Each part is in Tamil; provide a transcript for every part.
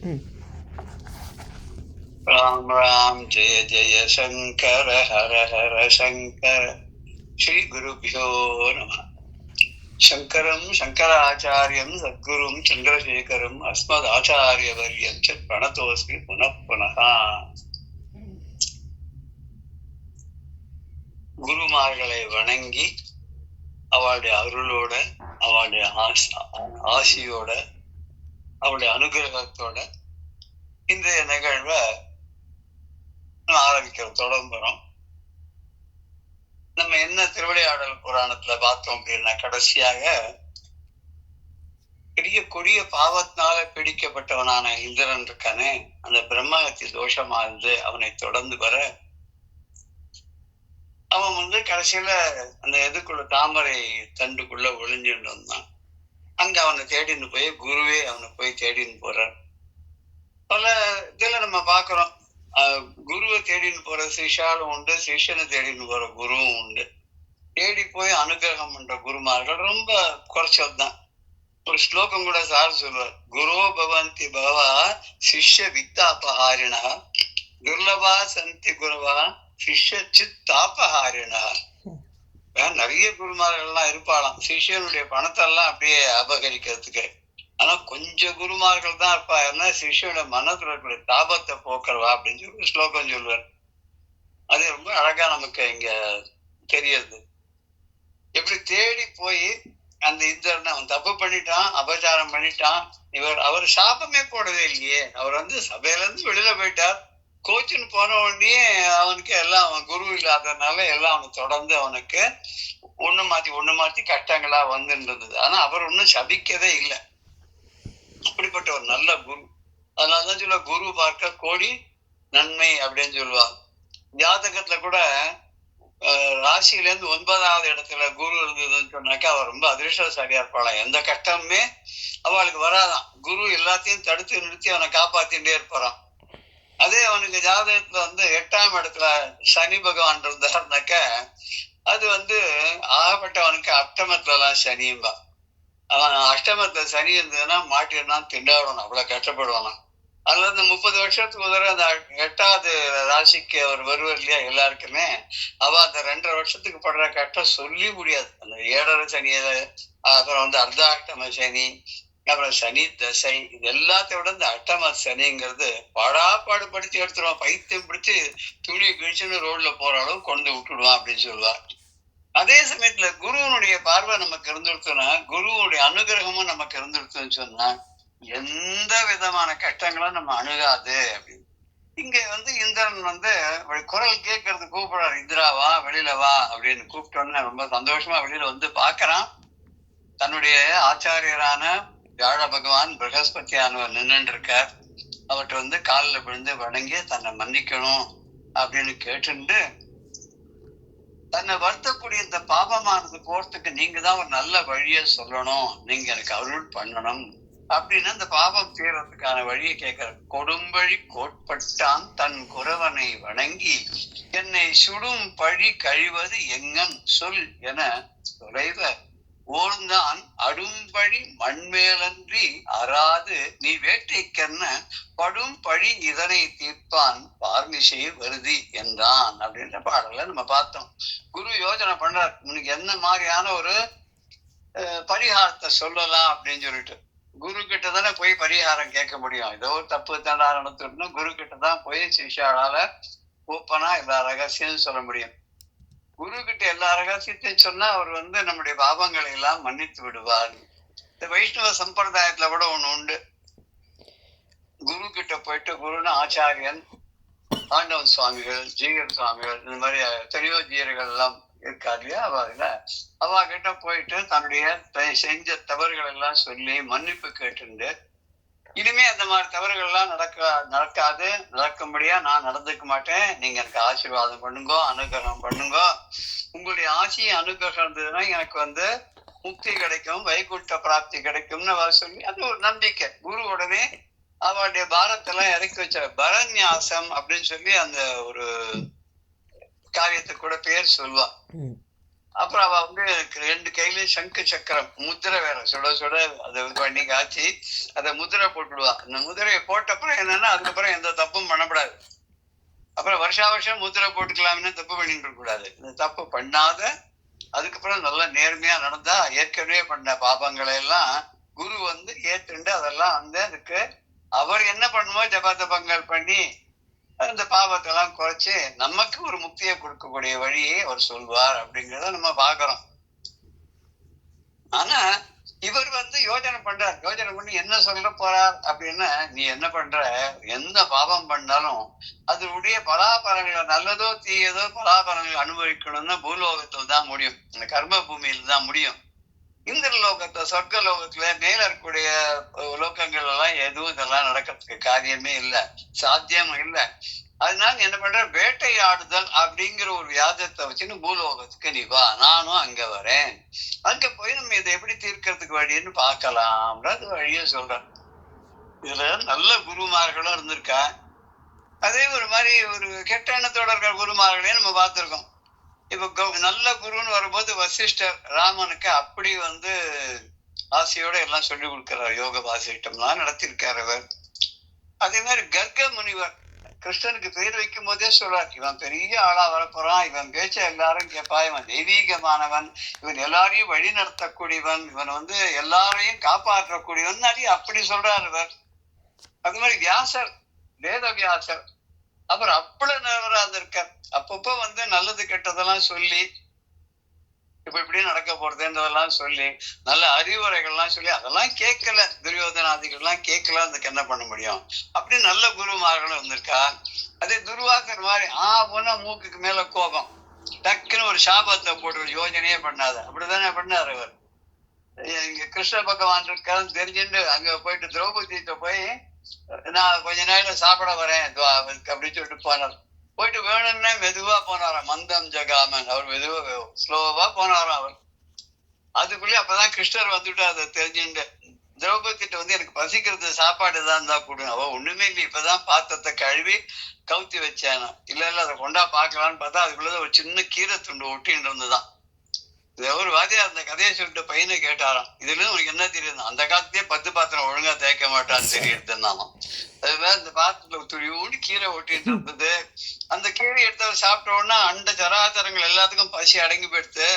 राम राम जय जय शंकर हर हर शंकर श्री गुरुभ्यो नमः। शंकरं शंकराचार्यं सद्गुरुं चंद्रशेखरं अस्मदाचार्यवर्यं च प्रणतोऽस्मि पुनः पुनः. குருமார்களை வணங்கி அவளுடைய அருளோட, அவளுடைய ஆசியோட, அவளுடைய அனுகிரகத்தோட இன்றைய நிகழ்வை ஆரம்பிக்கிறோம், தொடங்குறோம். நம்ம என்ன திருவிளையாடல் புராணத்துல பார்த்தோம் அப்படின்னா, கடைசியாக பெரிய கொடிய பாவத்தினால பிடிக்கப்பட்டவனான இந்திரன் இருக்கானே, அந்த பிரம்மஹத்தி தோஷமா இருந்து அவனை தொடர்ந்து வர அவன் கடைசியில அந்த எதுக்குள்ள தாமரை தண்டுக்குள்ள ஒளிஞ்சுட்டு வந்தான். அங்க அவனை தேடின்னு போய் குருவே அவனை போய் தேடின்னு போறார். பல இதுல நம்ம பாக்குறோம், குருவை தேடின்னு போற சிஷ்யாலும் உண்டு, சிஷ்யனை தேடின்னு போற குருவும் உண்டு. தேடி போய் அனுகிரகம் பண்ற குருமார்கள் ரொம்ப குறைச்சல் தான். ஒரு ஸ்லோகம் கூட சார் சொல்வார், குரு பவந்தி பவா சிஷ்ய வித்தாபஹாரிணா துர்லபா சந்தி குருவா சிஷ்ய சித்தாபஹாரிணா. நிறைய குருமார்கள்லாம் இருப்பாளாம், சிஷ்யனுடைய பணத்தை எல்லாம் அப்படியே அபகரிக்கிறதுக்கு. ஆனா கொஞ்சம் குருமார்கள் தான் இருப்பா, ஏன்னா சிஷ்யனுடைய மனத்துல இருக்கிற தாபத்தை போக்குறவா அப்படின்னு சொல்லி ஸ்லோகம் சொல்லுவார். அது ரொம்ப அழகா நமக்கு இங்க தெரியுது. எப்படி தேடி போய் அந்த இந்திரன் அவன் தப்பு பண்ணிட்டான், அபச்சாரம் பண்ணிட்டான், அவர் சாபமே போடவே இல்லையே. அவர் சபையில இருந்து வெளியில போயிட்டார். கோச்சுன்னு போன உடனே அவனுக்கு எல்லாம், அவன் குரு இல்லாததுனால எல்லாம் அவனுக்கு தொடர்ந்து அவனுக்கு ஒண்ணு மாத்தி கஷ்டங்களா வந்துருந்தது. ஆனா அவர் ஒன்னும் சபிக்கவே இல்லை. அப்படிப்பட்ட ஒரு நல்ல குரு. அதனாலதான் சொல்ல, குரு பார்க்க கோடி நன்மை அப்படின்னு சொல்லுவாங்க. ஜாதகத்துல கூட ராசியில இருந்து 9வது இடத்துல குரு இருந்ததுன்னு சொன்னாக்கா அவர் ரொம்ப அதிர்ஷ்டசாலியா இருப்பாளாம். எந்த கஷ்டமுமே அவளுக்கு வராதான். குரு எல்லாத்தையும் தடுத்து நிறுத்தி அவனை காப்பாத்திட்டே இருப்பாராம். அதே அவனுக்கு ஜாதகத்துல 8ஆம் இடத்துல சனி பகவான் இருந்தாருனாக்க அது ஆகப்பட்டவனுக்கு அஷ்டமத்துல எல்லாம் சனியும்பா. அவன் அஷ்டமத்துல சனி இருந்ததுன்னா மாட்டினான், திண்டாடணும், அவ்வளவு கஷ்டப்படுவானா. அதுல 30 வருஷத்துக்கு ஒரு அந்த 8வது ராசிக்கு அவர் வருவார் இல்லையா, எல்லாருக்குமே. அவ அந்த 2.5 வருஷத்துக்கு படுற கஷ்டம் சொல்லி முடியாது. அந்த 7.5 சனி, அப்புறம் அர்த்தாஷ்டம சனி, அப்புறம் சனி தசை, இது எல்லாத்தையும் விட இந்த அஷ்டம சனிங்கிறது பாடாப்பாடு படிச்சு எடுத்துருவான். பைத்தியம் பிடிச்சு துணி கிழிச்சுன்னு ரோட்ல போற அளவு கொண்டு விட்டுடுவான் அப்படின்னு சொல்லுவார். அதே சமயத்துல குருவனுடைய பார்வை நமக்கு இருந்துருத்தோம்னா, குருவுடைய அனுகிரகமும் நமக்கு இருந்துருத்தோன்னு சொன்னா எந்த விதமான கஷ்டங்களும் நம்ம அணுகாது அப்படின்னு. இங்க இந்திரன் குரல் கேட்கறது கூப்பிடுறாரு, இந்திராவா வெளியில வா அப்படின்னு கூப்பிட்டோன்னு ரொம்ப சந்தோஷமா வெளியில பாக்குறான். தன்னுடைய ஆச்சாரியரான வியாழ பகவான் பிரகஸ்பதியானவர் நின்று இருக்கார். அவர்கிட்ட காலில் விழுந்து வணங்கி தன்னை மன்னிக்கணும் அப்படின்னு கேட்டுண்டு, தன்னை வருத்தக்கூடிய இந்த பாபமானது போறதுக்கு நீங்க தான் ஒரு நல்ல வழியை சொல்லணும், நீங்க எனக்கு அருள் பண்ணணும் அப்படின்னு அந்த பாபம் தீர்றதுக்கான வழியை கேட்கிற. கொடும்பழி கோட்பட்டான் தன் குரவனை வணங்கி என்னை சுடும் பழி கழிவது எங்கன் சொல் என தொலைவ ஓர்ந்தான் அடும்பழி மண்மேலன்றி அறாது நீ வேட்டைக்கென்ன படும் பழி இதனை தீர்ப்பான் பார்மிசை வருதி என்றான் அப்படின்ற பாடல நம்ம பார்த்தோம். குரு யோசனை பண்றார், உனக்கு என்ன மாதிரியான ஒரு பரிகாரத்தை சொல்லலாம் அப்படின்னு சொல்லிட்டு. குரு கிட்ட தானே போய் பரிகாரம் கேட்க முடியும். ஏதோ ஒரு தப்பு தண்டா நடத்துனா குரு கிட்ட தான் போய் சிஷ்யாளால ஓப்பனா எல்லா ரகசியம் சொல்ல முடியும். குரு கிட்ட எல்லா ரகசியத்தையும் சொன்னா அவர் நம்முடைய பாவங்களை எல்லாம் மன்னித்து விடுவார். இந்த வைஷ்ணவ சம்பிரதாயத்துல கூட ஒண்ணு உண்டு. குரு கிட்ட போயிட்டு, குருன்னு ஆச்சாரியன், ஆண்டவன் சுவாமிகள், ஜீகர் சுவாமிகள், இந்த மாதிரி எத்தனையோ ஜீரர்கள் எல்லாம் இருக்கா இல்லையா, அவ கிட்ட போயிட்டு தன்னுடைய செஞ்ச தவறுகள் எல்லாம் சொல்லி மன்னிப்பு கேட்டு, இனிமே அந்த மாதிரி தவறுகள் எல்லாம் நடக்காது, நடக்கும்படியா நான் நடந்துக்க மாட்டேன், நீங்க எனக்கு ஆசீர்வாதம் பண்ணுங்க, அனுகிரகம் பண்ணுங்க, உங்களுடைய ஆசையை அனுகிரகம் இருந்ததுன்னா எனக்கு முக்தி கிடைக்கும், வைகுண்ட பிராப்தி கிடைக்கும்னு அவ சொல்லி, அது ஒரு நம்பிக்கை. குரு உடனே அவளுடைய பாரத்தெல்லாம் இறக்கி வச்ச பரநியாசம் அப்படின்னு சொல்லி அந்த ஒரு காரியத்தை கூட பேர் சொல்வா. அப்புறம் அவ வந்து 2 கையிலயும் சங்கு சக்கரம் முத்திரை வேற சுட சுட அதை பண்ணி காய்ச்சி அதை முத்திரை போட்டுடுவா. அந்த முத்திரையை போட்டப்புறம் என்னன்னா அதுக்கப்புறம் எந்த தப்பும் பண்ணக்கூடாது. அப்புறம் வருஷா வருஷம் முத்திரை போட்டுக்கலாம்னு தப்பு பண்ணிட்டு இருக்க கூடாது. இந்த தப்பு பண்ணாத அதுக்கப்புறம் நல்லா நேர்மையா நடந்தா ஏற்கனவே பண்ண பாபங்களை எல்லாம் குரு வந்து ஏத்துண்டு அதெல்லாம் வந்து அதுக்கு அவர் என்ன பண்ணுமோ ஜப தபங்கள் பண்ணி அந்த பாவத்தை எல்லாம் குறைச்சு நமக்கு ஒரு முக்தியை கொடுக்கக்கூடிய வழியை அவர் சொல்வார் அப்படிங்கிறத நம்ம பாக்குறோம். ஆனா இவர் வந்து யோஜனை பண்றார். யோஜனை பண்ணி என்ன சொல்ல போறார் அப்படின்னா, நீ என்ன பண்ற, எந்த பாவம் பண்ணாலும் அதனுடைய பலாபலன்களை நல்லதோ தீயதோ பலாபலன்களை அனுபவிக்கணும்னா பூலோகத்துல தான் முடியும், இந்த கர்ம பூமியில தான் முடியும். இந்திர லோகத்துல சொர்க்க லோகத்துல மேல இருக்கக்கூடிய லோகங்கள் எல்லாம் எதுவும் இதெல்லாம் நடக்கிறதுக்கு காரியமே இல்லை, சாத்தியம் இல்லை. அதனால என்ன பண்ற, வேட்டையாடுதல் அப்படிங்கிற ஒரு வியாஜத்தை வச்சுன்னு பூலோகத்துக்கு நீ வா, நானும் அங்க வரேன். அங்க போய் நம்ம இதை எப்படி தீர்க்கறதுக்கு வழின்னு பார்க்கலாம்ன்றது வழிய சொல்றேன். இதுல நல்ல குருமார்களும் இருந்திருக்கா, அதே ஒரு மாதிரி ஒரு கெட்ட எண்ணத்தோட இருக்கிற குருமார்களையும் நம்ம பார்த்திருக்கோம். இப்ப நல்ல குருன்னு வரும்போது வசிஷ்டர் ராமனுக்கு அப்படி வந்து ஆசையோட எல்லாம் சொல்லி கொடுக்கிறார், யோக வாசிட்டம்லாம் நடத்திருக்கார் அவர். அதே மாதிரி கர்க முனிவர் கிருஷ்ணனுக்கு பேர் வைக்கும் போதே சொல்றார், இவன் பெரிய ஆளா வரப்போறான், இவன் பேச்ச எல்லாரும் கேட்பா, இவன் தெய்வீகமானவன், இவன் எல்லாரையும் வழி நடத்தக்கூடியவன், இவன் வந்து எல்லாரையும் காப்பாற்றக்கூடியவன் அப்படி சொல்றார் இவர். அது மாதிரி வியாசர், வேத வியாசர், அப்புறம் அப்பள நேரராக இருக்கார். அப்பப்போ வந்து நல்லது கெட்டதெல்லாம் சொல்லி இப்ப இப்படி நடக்க போறதுன்றதெல்லாம் சொல்லி நல்ல அறிவுரைகள்லாம் சொல்லி அதெல்லாம் கேட்கல, துரியோதனாதிகள்லாம் கேட்கல, அதுக்கு என்ன பண்ண முடியும்? அப்படி நல்ல குருமார்களும் இருந்திருக்கா. அதே துர்வாசர் மாதிரி போனா மூக்குக்கு மேல கோபம், டக்குன்னு ஒரு சாபத்தை போட்டு யோஜனையே பண்ணாத, அப்படித்தானே பண்ணார் அவர். இங்க கிருஷ்ண பகவான் இருக்காருன்னு தெரிஞ்சுட்டு அங்க போயிட்டு திரௌபதிட்ட போய் நான் கொஞ்ச நேரம் சாப்பிட வரேன் அப்படின்னு சொல்லிட்டு போனார். போயிட்டு வேணும்னா மெதுவா போனாராம், மந்தம் ஜகாமன், அவர் மெதுவா ஸ்லோவா போனாராம் அவர். அதுக்குள்ளே அப்பதான் கிருஷ்ணர் வந்துட்டு அதை தெரிஞ்சுட்டு திரௌபதிட்ட வந்து எனக்கு பசிக்கிறது சாப்பாடு தான் தான் கொடுங்க. அவ ஒண்ணுமே இல்லை, இப்பதான் பாத்திரத்தை கழுவி கவுத்தி வச்சானா, இல்ல இல்ல அதை கொண்டா பாக்கலான்னு பார்த்தா அதுக்குள்ளதான் ஒரு சின்ன கீரை துண்டு ஒட்டின்னு இருந்துதான். ஒரு வாதியா அந்த கதையை சொல்லிட்டு பையனை கேட்டாராம், இதுல இருந்து உனக்கு என்ன தெரியுது, அந்த காலத்திலேயே 10 பாத்திரம் ஒழுங்கா தேய்க்க மாட்டான்னு தெரியுதுன்னாலும். அது மாதிரி அந்த பாத்திரத்துல துளியோடு கீரை ஒட்டிட்டு இருந்தது. அந்த கீரை எடுத்து சாப்பிட்ட உடனே அண்ட சராச்சரங்கள் எல்லாத்துக்கும் பசி அடங்கி போயிடுத்து.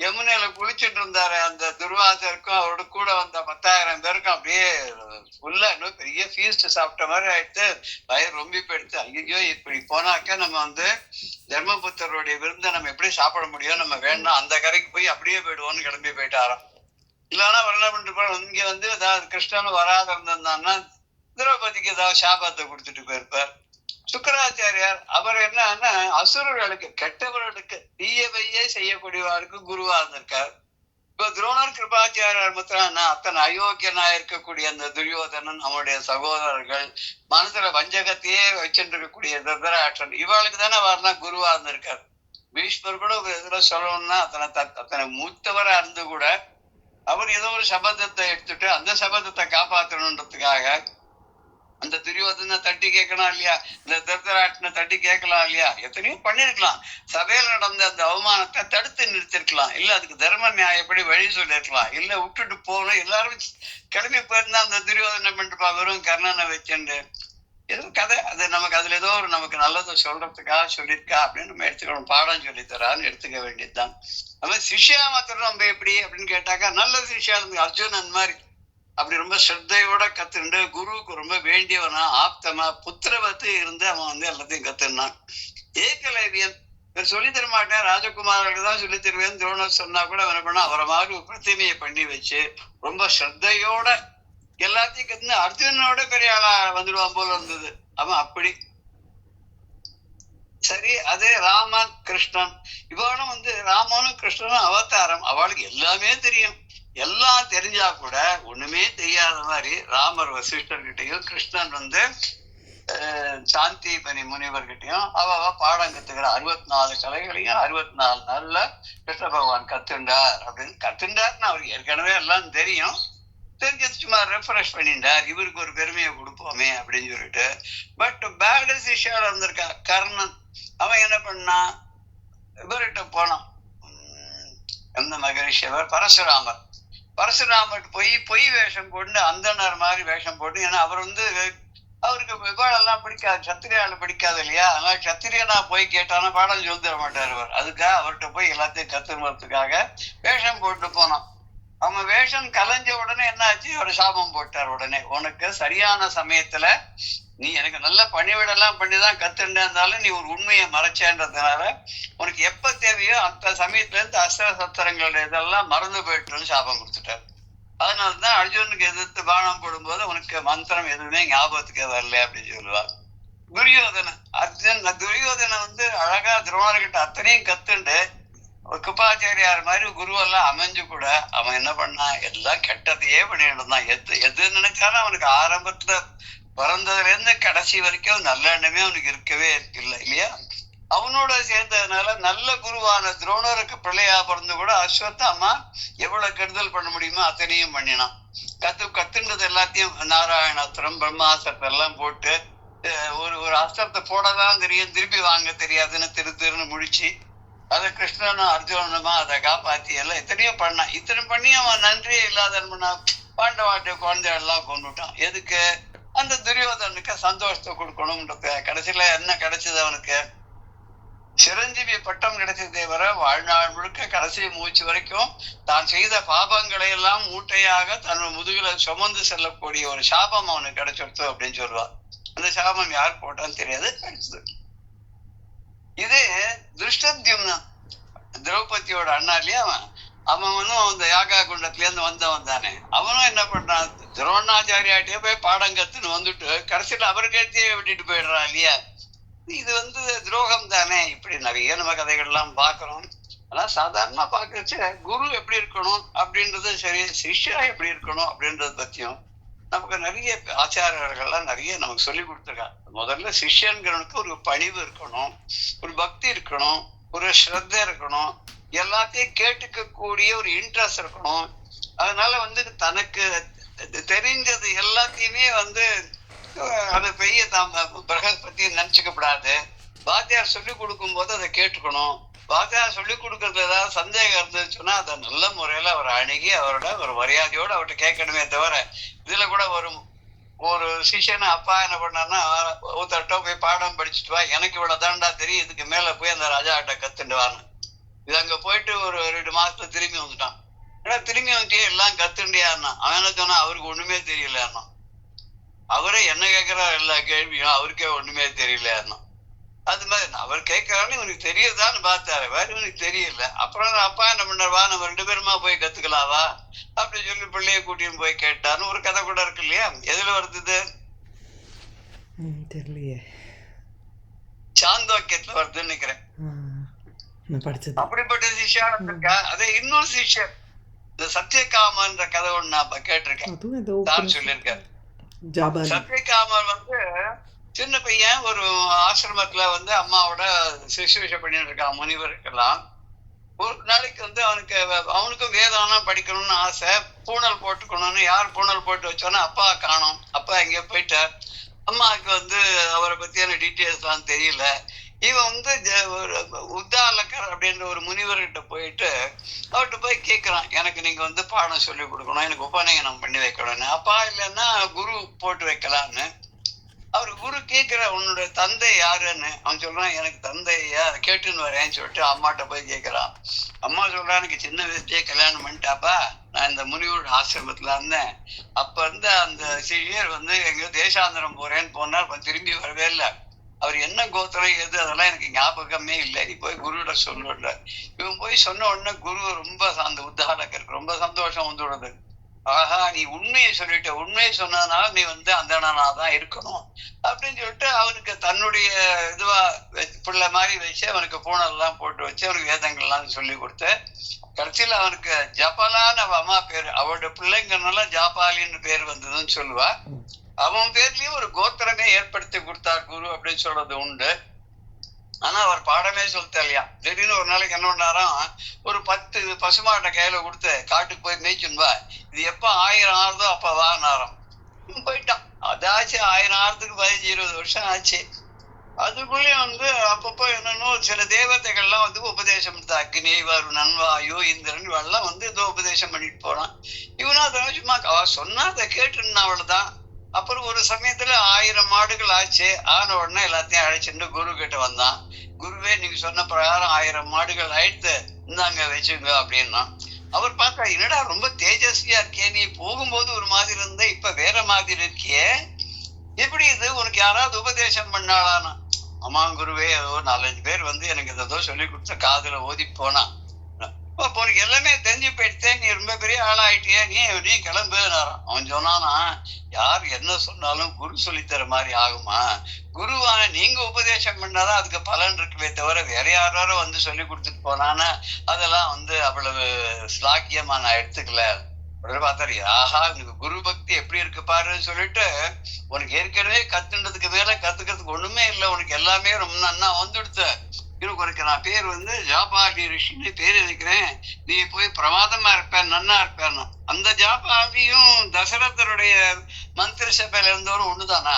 யமுனையில குளிச்சுட்டு இருந்தாரு அந்த துர்வாசருக்கும் அவரோட கூட வந்த 10,000 பேருக்கும் அப்படியே ஃபுல்லா இன்னும் பெரிய ஃபீஸ்ட் சாப்பிட்ட மாதிரி ஆயிடுத்து. வயிறு ரொம்ப போயிடுத்து. ஐயோ இப்படி போனாக்க நம்ம வந்து தர்மபுத்தருடைய விருந்தை நம்ம எப்படி சாப்பிட முடியும், நம்ம வேணாம் அந்த கரைக்கு போய் அப்படியே போயிடுவோம்னு கிளம்பி போயிட்டாராம். இல்லைன்னா என்ன பண்ணிட்டு இங்க வந்து ஏதாவது கிருஷ்ணன் வராத இருந்திருந்தான்னா திரௌபதிக்கு ஏதாவது சாபத்தை கொடுத்துட்டு போயிருப்பார். சுக்கராச்சாரியார் அவர் என்னன்னா அசுரர்களுக்கு, கெட்டவர்களுக்கு, தீயவையே செய்யக்கூடியவர்களுக்கு குருவா இருந்திருக்கார். இப்ப துரோணர் கிருபாச்சாரியார் மாத்திரம் அத்தனை அயோக்கியனா இருக்கக்கூடிய அந்த துரியோதனன், அவனுடைய சகோதரர்கள், மனசுல வஞ்சகத்தையே வச்சுட்டு இருக்கக்கூடிய திருதராஷ்டிரன், இவளுக்கு தானே வரனா குருவா இருந்திருக்கார். பீஷ்மர் கூட ஒரு இதுல சொல்லணும்னா அத்தனை மூத்தவரா இருந்து கூட அவர் ஏதோ ஒரு சபதத்தை எடுத்துட்டு அந்த சபதத்தை காப்பாற்றணுன்றதுக்காக அந்த துரியோதனை தட்டி கேட்கலாம் இல்லையா, இந்த திருதராஷ்டிரனை தட்டி கேட்கலாம் இல்லையா, எத்தனையோ பண்ணிருக்கலாம். சபையில நடந்த அந்த அவமானத்தை தடுத்து நிறுத்திருக்கலாம், இல்ல அதுக்கு தர்ம நியாயப்படி வழி சொல்லிருக்கலாம், இல்ல விட்டுட்டு போகணும். எல்லாரும் கிளம்பி போயிருந்தா அந்த துரியோதனை பண்ணிட்டுப்பா வெறும் கர்ணனை வச்சுண்டு ஏதோ கதை, அது நமக்கு அதுல ஏதோ ஒரு நமக்கு நல்லதை சொல்றதுக்காக சொல்லியிருக்கா அப்படின்னு நம்ம எடுத்துக்கணும், பாடம் சொல்லித்தரான்னு எடுத்துக்க வேண்டியதுதான். அது மாதிரி சிஷ்யா மாத்திரம் நம்ம எப்படி அப்படின்னு கேட்டாக்கா, நல்ல சிஷ்யா இருந்து அர்ஜுனன் மாதிரி அப்படி ரொம்ப ஸ்ரத்தையோட கத்துண்டு குருவுக்கு ரொம்ப வேண்டியவனா ஆப்தமா புத்திரவத்து இருந்து அவன் வந்து எல்லாத்தையும் கத்துனான். ஏகலைவியன் சொல்லி தர மாட்டேன், ராஜகுமாரர்களுக்கு தான் சொல்லி தருவேன் துரோணர் சொன்னா கூட அவனை பண்ண அவரை மாதிரி ஒரு பிரதிமையை பண்ணி வச்சு ரொம்ப ஸ்ரத்தையோட எல்லாத்தையும் கத்துன்னு அர்ஜுனனோட பெரிய ஆளா வந்துடுவான் போல இருந்தது அவன். அப்படி சரி. அதே ராமன் கிருஷ்ணன், இவனும் வந்து ராமனும் கிருஷ்ணனும் அவதாரம், அவளுக்கு எல்லாமே தெரியும். எல்லாம் தெரிஞ்சா கூட ஒண்ணுமே தெரியாத மாதிரி ராமர் வசிஷ்டர்கிட்டையும் கிருஷ்ணன் வந்து சாந்தி பனி முனிவர்கிட்டையும் அவ பாடம் கத்துக்கிற 64 கலைகளையும் 64 நாள்ல கிருஷ்ண பகவான் கத்துண்டார். அப்படின்னு கத்துண்டார்னு அவருக்கு ஏற்கனவே எல்லாம் தெரியும், தெரிஞ்சது சும்மா ரெஃப்ரெஷ் பண்ணிட்டார், இவருக்கு ஒரு பெருமையை கொடுப்போமே அப்படின்னு சொல்லிட்டு. பட் பேட் சிஷ்யால இருந்திருக்கா கர்ணன், அவன் என்ன பண்ணான், இவர்கிட்ட போனான் எந்த மகரிஷி? அவர் பரசுராமர். பரசுராமர் பொய் வேஷம் போட்டு அந்தனர் மாதிரி வேஷம் போட்டு, ஏன்னா அவர் அவருக்கு விவாதம்லாம் பிடிக்காது, சத்திரியால பிடிக்காது இல்லையா? அதனால சத்திரியனா போய் கேட்டானா பாடம் சொல்லி தர மாட்டார் அவர். அதுக்காக அவர்கிட்ட போய் எல்லாத்தையும் கத்துக்கிறதுக்காக வேஷம் போட்டு போனான். அவன் வேஷம் கலைஞ்ச உடனே என்ன ஆச்சு? ஒரு சாபம் போட்டார் உடனே. உனக்கு சரியான சமயத்துல நீ எனக்கு நல்ல பணிவிடெல்லாம் பண்ணிதான் கத்துண்டாலும் நீ ஒரு உண்மையை மறைச்சேன்றதுனால உனக்கு எப்ப தேவையோ அந்த சமயத்துல இருந்து அஸ்திர சத்திரங்கள் இதெல்லாம் மறந்து போயிட்டுன்னு சாபம் கொடுத்துட்டார். அதனாலதான் அர்ஜுனுக்கு எதிர்த்து பானம் போடும்போது உனக்கு மந்திரம் எதுவுமே ஞாபகத்துக்கே வரல அப்படின்னு சொல்லுவார். துரியோதனன் அழகா துரோணர்கிட்ட அத்தனையும் கத்துண்டு ஒரு கிருபாச்சாரியார் மாதிரி குருவெல்லாம் அமைஞ்சு கூட அவன் என்ன பண்ணான்? எல்லாம் கெட்டதையே பண்ணிட்டு இருந்தான். எது நினைச்சாலும் அவனுக்கு ஆரம்பத்துல பிறந்ததுல இருந்து கடைசி வரைக்கும் நல்ல எண்ணமே அவனுக்கு இருக்கவே இல்லை இல்லையா? அவனோட சேர்ந்ததுனால நல்ல குருவான துரோணருக்கு பிள்ளையா பிறந்து கூட அஸ்வத்தாமா எவ்வளவு கெடுதல் பண்ண முடியுமோ அத்தனையும் பண்ணினான். கத்துன்றது எல்லாத்தையும் நாராயணாஸ்திரம் பிரம்மாஸ்திரத்தை எல்லாம் போட்டு ஒரு அஸ்திரத்தை போடதான் தெரியும், திருப்பி வாங்க தெரியாதுன்னு திருன்னு முடிச்சு அதை கிருஷ்ணனும் அர்ஜுனனுமா அதை காப்பாத்தி எல்லாம் எத்தனையோ பண்ணான். இத்தனை பண்ணி அவன் நன்றியே இல்லாத பாண்டவாட்டு குழந்தை எல்லாம் கொண்டுட்டான். எதுக்கு? அந்த துரியோதனுக்கு சந்தோஷத்தை கொடுக்கணும்ன்றது. கடைசியில என்ன கிடைச்சது? அவனுக்கு சிரஞ்சீவி பட்டம் கிடைச்சதே வர வாழ்நாள் முழுக்க கடைசி மூச்சு வரைக்கும் தான் செய்த பாபங்களை எல்லாம் மூட்டையாக தன் முதுகுல சுமந்து செல்லக்கூடிய ஒரு சாபம் அவனுக்கு கிடைச்சிடுத்து அப்படின்னு சொல்லுவான். அந்த சாபம் யார் போட்டான்னு தெரியாது, கிடைச்சது. இது திருஷ்டத்யும்னன், திரௌபதியோட அண்ணா இல்லையா? அவன் அந்த யாகா குண்டத்துல இருந்து வந்தவன் தானே. அவனும் என்ன பண்றான்? துரோணாச்சாரியாட்டே போய் பாடம் கத்துன்னு வந்துட்டு கடைசியில அவருக்கே விட்டுட்டு போயிடுறான் இல்லையா? இது துரோகம் தானே. இப்படி நிறைய நம்ம கதைகள் எல்லாம் பாக்குறோம். ஆனா சாதாரணமா பாக்குறச்சு குரு எப்படி இருக்கணும் அப்படின்றது சரி, சிஷ்யா எப்படி இருக்கணும் அப்படின்றத பத்தியும் நமக்கு நிறைய ஆச்சாரியர்கள்லாம் நிறைய நமக்கு சொல்லி கொடுத்துருக்காங்க. முதல்ல சிஷ்யன்கிறவனுக்கு ஒரு பணிவு இருக்கணும், ஒரு பக்தி இருக்கணும், ஒரு ஸ்ரத்த இருக்கணும், எல்லாத்தையும் கேட்டுக்க கூடிய ஒரு இன்ட்ரெஸ்ட் இருக்கணும். அதனால தனக்கு தெரிஞ்சது எல்லாத்தையுமே அது பெரிய பிரகஸ்பதி நினைச்சுக்கப்படாது. வாத்தியார் சொல்லி கொடுக்கும் போது அதை கேட்டுக்கணும். வாத்தியார் சொல்லி கொடுக்கறதுல ஏதாவது சந்தேகம் இருந்துச்சுன்னா அதை நல்ல முறையில அவர் அணுகி அவரோட ஒரு மரியாதையோட அவர்கிட்ட கேட்கணுமே தவிர, இதுல கூட ஒரு சிஷியனை அப்பா என்ன பண்ணாருன்னா, ஒருத்தர்கிட்ட போய் பாடம் படிச்சுட்டு வா, எனக்கு இவ்வளவு தாண்டா தெரியும், இதுக்கு மேல போய் அந்த ராஜா கிட்ட கத்துட்டு வாங்க. இது அங்க போயிட்டு ஒரு 2 மாசத்துல திரும்பி வந்துட்டான். ஏன்னா திரும்பி வந்துட்டே எல்லாம் கத்துண்டியாருன்னா அவன் என்ன சொன்னா, அவருக்கு ஒண்ணுமே தெரியலன்னா. அவரே என்ன கேட்கிறார் எல்லா கேள்வியும், அவருக்கே ஒண்ணுமே தெரியலன்னா. அது மாதிரி அவர் கேட்கறான்னு இவனுக்கு தெரியுதான்னு பார்த்தாரு, வேற இவனுக்கு தெரியல. அப்புறம் அப்பா என்ன பண்ணார், வா நம்ம 2 பேருமா போய் கத்துக்கலாவா அப்படின்னு சொல்லி பிள்ளைய கூட்டின்னு போய் கேட்டான்னு ஒரு கதை கூட இருக்கு இல்லையா? எதுல வருது? தெரியலையே, சாந்தோக்கியத்துல வருதுன்னு நினைக்கிறேன். அப்படிப்பட்ட சிஷ்யா இருக்கா. அதே இன்னொரு சிஷ்யர் இந்த சத்யகாமன்ற கதை ஒண்ணு நான் கேட்டிருக்கேன், தான் சொல்லியிருக்காரு. சத்யகாமர் சின்ன பையன் ஒரு ஆசிரமத்துல அம்மாவோட சுசுவேஷம் பண்ணிட்டு இருக்கான். முனிவருக்கெல்லாம் ஒரு நாளைக்கு அவனுக்கும் வேதானம் படிக்கணும்னு ஆசை, பூணல் போட்டுக்கணும்னு. யார் பூணல் போட்டு வச்சோன்னா அப்பா காணோம். அப்பா எங்கேயோ போயிட்டார். அம்மாவுக்கு அவரை பத்தியான டீட்டெயில்ஸ் எல்லாம் தெரியல. இவன் உத்தாலக்கர் அப்படின்ற ஒரு முனிவர்கிட்ட போயிட்டு அவர்கிட்ட போய் கேட்கிறான், எனக்கு நீங்க பாடம் சொல்லி கொடுக்கணும், எனக்கு உபநயனம் பண்ணி வைக்கணும்னு. அப்பா இல்லைன்னா குரு போட்டு வைக்கலான்னு. அவர் குரு கேட்கிற, உன்னோட தந்தை யாருன்னு. அவன் சொல்றான், எனக்கு தந்தையா கேட்டுன்னு வரேன்னு சொல்லிட்டு அம்மாட்ட போய் கேட்கிறான். அம்மா சொல்றான், எனக்கு சின்ன வயசுலயே கல்யாணம் பண்ணிட்டாப்பா, நான் இந்த முனிவோட ஆசிரமத்துல இருந்தேன். அப்ப அந்த சிஷியர் எங்கேயோ தேசாந்திரம் போறேன்னு போனார், திரும்பி வரவே இல்லை. அவர் என்ன கோத்திரம் எது அதெல்லாம் எனக்கு ஞாபகமே இல்லை, நீ போய் குருவிட சொல்லுற. இவன் போய் சொன்ன உடனே குரு ரொம்ப அந்த உத்தாலக்கருக்கு ரொம்ப சந்தோஷம் வந்துடுது. ஆஹா, நீ உண்மையை சொல்லிட்ட, உண்மையை சொன்னதுனால நீ அந்தணனாதான் இருக்கணும் அப்படின்னு சொல்லிட்டு அவனுக்கு தன்னுடைய இதுவா பிள்ளை மாதிரி வச்சு அவனுக்கு பூணல் எல்லாம் போட்டு வச்சு அவனுக்கு வேதங்கள்லாம் சொல்லி கொடுத்து கடைசியில அவனுக்கு ஜபாலான்னு அவ அம்மா பேரு, அவரோட பிள்ளைங்கனால ஜாபாலின்னு பேர் வந்ததுன்னு சொல்லுவா. அவன் பேர்லயும் ஒரு கோத்திரமே ஏற்படுத்தி கொடுத்தார் குரு அப்படின்னு சொல்றது உண்டு. ஆனா அவர் பாடமே சொல்லிட்டா இல்லையா? திடீர்னு ஒரு நாளைக்கு என்ன பண்ணாராம், ஒரு 10 பசுமாட்டை கையில கொடுத்து காட்டுக்கு போய் மேய்ச்சுன்னு வா, இது எப்ப 1000 ஆறுதோ அப்ப வானாராம். போயிட்டான். அதாச்சு 1000 ஆறதுக்கு 15-20 வருஷம் ஆச்சு. அதுக்குள்ளேயும் வந்து அப்பப்போ என்னன்னோ சில தேவதைகள்லாம் வந்து உபதேசம் எடுத்த அக்னி வருணன் வாயு இந்திரன் இவெல்லாம் வந்து ஏதோ உபதேசம் பண்ணிட்டு போறான். இவனும் அதை சும்மா அவ சொன்னா அதை கேட்டுருந்தான், அவ்வளவுதான். அப்புறம் ஒரு சமயத்துல 1000 மாடுகள் ஆச்சு. ஆன உடனே எல்லாத்தையும் அழைச்சிட்டு குரு கிட்ட வந்தான். குருவே, நீங்க சொன்ன பிரகாரம் 1000 மாடுகள் ஆயிடுத்து, இந்தாங்க வச்சுங்க அப்படின்னா. அவர் பார்த்தா, என்னடா ரொம்ப தேஜஸ்வியா இருக்கே, நீ போகும்போது ஒரு மாதிரி இருந்த, இப்ப வேற மாதிரி இருக்கியே, எப்படி இது, உனக்கு யாராவது உபதேசம் பண்ணாளானா? ஆமா குருவே, ஏதோ 4-5 பேர் வந்து எனக்கு ஏதோ சொல்லி கொடுத்த காதுல ஓதி போனா. அப்போ உனக்கு எல்லாமே தெரிஞ்சு போயிடுத்தே, நீ ரொம்ப பெரிய ஆளாயிட்டியே, நீ கிளம்பு. அவன் சொன்னானா, யார் என்ன சொன்னாலும் குரு சொல்லித்தர மாதிரி ஆகுமா? குருவான நீங்க உபதேசம் பண்ணாதான் அதுக்கு பலன் இருக்குவே தவிர வேற யாரோ வந்து சொல்லி கொடுத்துட்டு போனான்னா அதெல்லாம் வந்து அவ்வளவு ஸ்லாக்கியமா நான் எடுத்துக்கல. உடனே பார்த்தாரு, ஆஹா உனக்கு குரு பக்தி எப்படி இருக்கு பாருன்னு சொல்லிட்டு, உனக்கு ஏற்கனவே கத்துன்றதுக்கு மேல கத்துக்கிறதுக்கு ஒண்ணுமே இல்லை, உனக்கு எல்லாமே ரொம்ப நன்னா வந்துடுத்து. உனக்கு நான் பேர் வந்து ஜாபாலி ரிஷின்னு பேர் இருக்கிறேன், நீ போய் பிரமாதமா இருப்பேன், நன்னா இருப்பேன். அந்த ஜாபாலியும் தசரதருடைய மந்திர சபையில இருந்தவரும் ஒண்ணுதானா?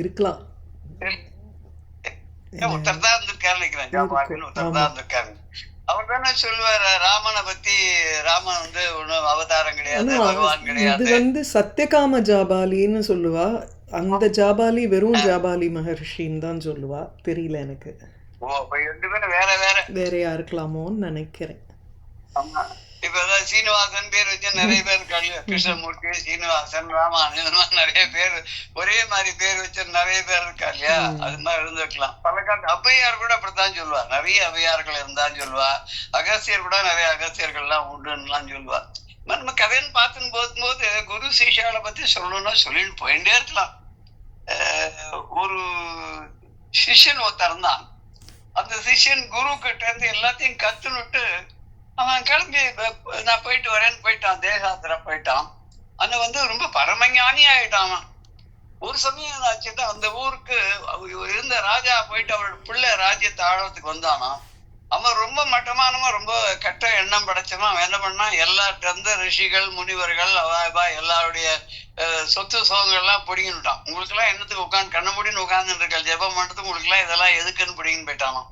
இருக்கலாம். ஒருத்தர் தான் இருந்திருக்காரு நினைக்கிறேன், ஜாபாலின்னு ஒருத்தர் தான் இருந்திருக்காரு. அவர் தானே சொல்லுவாரு ராமனை பத்தி, ராமன் வந்து ஒன்னும் அவதாரம் கிடையாது, பகவான் கிடையாது. இது வந்து சத்தியகாம ஜாபாலின்னு சொல்லுவா, அந்த ஜாபாலி வெறும் ஜாபாலி மகர்ஷின்னு தான் சொல்லுவா, தெரியல எனக்கு. ஓ, அப்ப 2 பேரும் வேற வேற வேறையா இருக்கலாமோன்னு நினைக்கிறேன். ஆமா, இப்ப சீனிவாசன் பேர் வச்சு நிறைய பேர் இருக்காங்க, கிருஷ்ணமூர்த்தி, சீனிவாசன், ராமான், இந்த மாதிரி நிறைய பேர் ஒரே மாதிரி பேர் வச்சு நிறைய பேர் இருக்கா இல்லையா? அது மாதிரி இருந்திருக்கலாம். பல காலத்து ஔவையார் கூட அப்படித்தான் சொல்லுவா, நிறைய ஔவையார்கள் இருந்தான்னு சொல்லுவா. அகஸ்தியர் கூட நிறைய அகஸ்தியர்கள்லாம் உண்டுன்னுலாம் சொல்லுவா. நம்ம கதைன்னு பார்த்துன்னு போகும்போது குரு சிஷ்யாவை பத்தி சொல்லணும்னா சொல்லிட்டு போயிட்டே இருக்கலாம். ஒரு சிஷ்யன் ஒருத்தர் தான். அந்த சிஷ்யன் குரு கிட்ட இருந்து எல்லாத்தையும் கத்துனுட்டு அவன் கிளம்பி நான் போயிட்டு வரேன்னு போயிட்டான், தேசாத்திர போயிட்டான். அங்க வந்து ரொம்ப பரமஞானி ஆயிட்டான். ஒரு சமயம் ஆச்சுன்னா அந்த ஊருக்கு இருந்த ராஜா போயிட்டு அவரோட பிள்ளை ராஜ்யத்தை ஆழத்துக்கு வந்தானா. அவன் ரொம்ப மட்டமானவன், ரொம்ப கெட்ட எண்ணம் படைச்சவன். அவன் என்ன பண்ணா, எல்லார்ட்ட இருந்து ரிஷிகள் முனிவர்கள் எல்லாருடைய சொத்து சோகங்கள்லாம் பிடிங்கிட்டான். உங்களுக்கு எல்லாம் என்னத்துக்கு உட்காந்து கண்ண முடின்னு உட்கார்ந்துட்டு இருக்க, ஜெபம் பண்றதுக்கு உங்களுக்கு எல்லாம் இதெல்லாம் எதுக்குன்னு பிடிங்கின்னு போயிட்டானோ.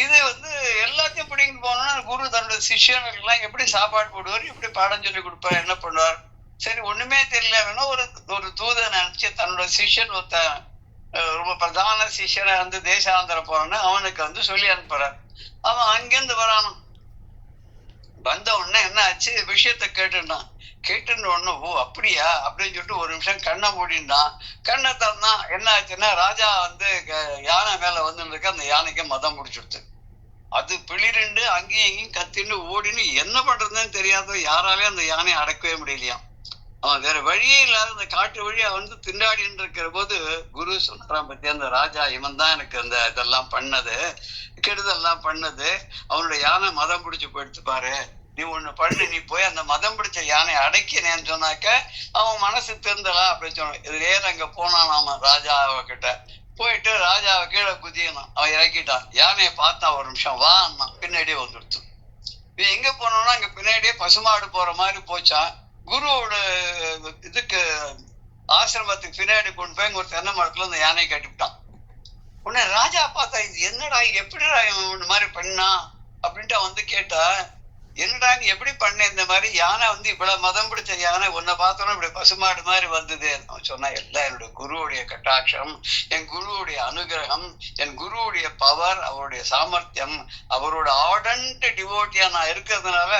இது வந்து எல்லாத்தையும் பிடிங்கிட்டு போனோம்னா குரு தன்னோட சிஷ்யர்களுக்கெல்லாம் எப்படி சாப்பாடு போடுவார், எப்படி பாடம் சொல்லி கொடுப்பார், என்ன பண்ணுவார்? சரி, ஒண்ணுமே தெரியல வேணா ஒரு தூதை நினைச்சு தன்னோட சிஷ்யன் ரொம்ப பிரதான சிஷ்யனை வந்து தேசாந்திரம் போறான்னு அவனுக்கு வந்து சொல்லி அனுப்புறார். அவன் அங்கிருந்து வரானு. வந்த உடனே என்ன ஆச்சு, விஷயத்த கேட்டுட்டான். கேட்டுன உடனே ஓ அப்படியா அப்படின்னு சொல்லிட்டு ஒரு நிமிஷம் கண்ணை மூடினான். கண்ணை தந்தான். என்ன ஆச்சுன்னா, ராஜா வந்து யானை மேல வந்து இருக்க, அந்த யானைக்கு மதம் முடிச்சுடுது. அது பிளிரிண்டு அங்கேயும் இங்கேயும் கத்தின்னு ஓடின்னு என்ன பண்றதுன்னு தெரியாத யாராலையும் அந்த யானையை அடக்கவே முடியலையாம். அவன் வேற வழியே இல்லாத அந்த காட்டு வழியா வந்து திண்டாடின்னு இருக்கிற போது குரு சொல்றான், பத்தி அந்த ராஜா இவன் தான் எனக்கு அந்த இதெல்லாம் பண்ணது, கெடுதெல்லாம் பண்ணது, அவனோட யானை மதம் பிடிச்சு போயிடுத்து பாரு, நீ ஒண்ணு பண்ணு, நீ போய் அந்த மதம் பிடிச்ச யானை அடக்கினேன்னு சொன்னாக்க அவன் மனசு திருந்தலாம் அப்படின்னு சொன்னான். இதுலயே அங்க போனான் நாம ராஜாவை கிட்ட. போயிட்டு ராஜாவை கீழே குதியணும். அவன் இறக்கிட்டான். யானையை பார்த்தான், ஒரு நிமிஷம் வா அண்ணா, பின்னாடியே வந்துடுச்சு. நீ எங்க போனோம்னா அங்க பின்னாடியே பசுமாடு போற மாதிரி போச்சான். குருவோட இதுக்கு ஆசிரமத்துக்கு பின்னாடி கொண்டு போய் ஒரு தென்னை மரத்துல அந்த யானையை கட்டிவிட்டான். உடனே ராஜா பார்த்தா, இது என்னடா, எப்படிடா இந்த மாதிரி பண்ணா அப்படின்ட்டு அவன் வந்து கேட்டா, என்னடா நீ எப்படி பண்ண இந்த மாதிரி, யானை வந்து இவ்வளவு மதம் பிடிச்ச யானை உன்னை பார்த்தோன்னா இப்படி பசுமாடு மாதிரி வந்தது. அவன் சொன்னா, எல்லாம் என்னுடைய குருவுடைய கட்டாட்சம், என் குருவுடைய அனுகிரகம், என் குருவுடைய பவர், அவருடைய சாமர்த்தியம், அவரோட ஆர்டன்ட் டிவோட்டியா நான் இருக்கிறதுனால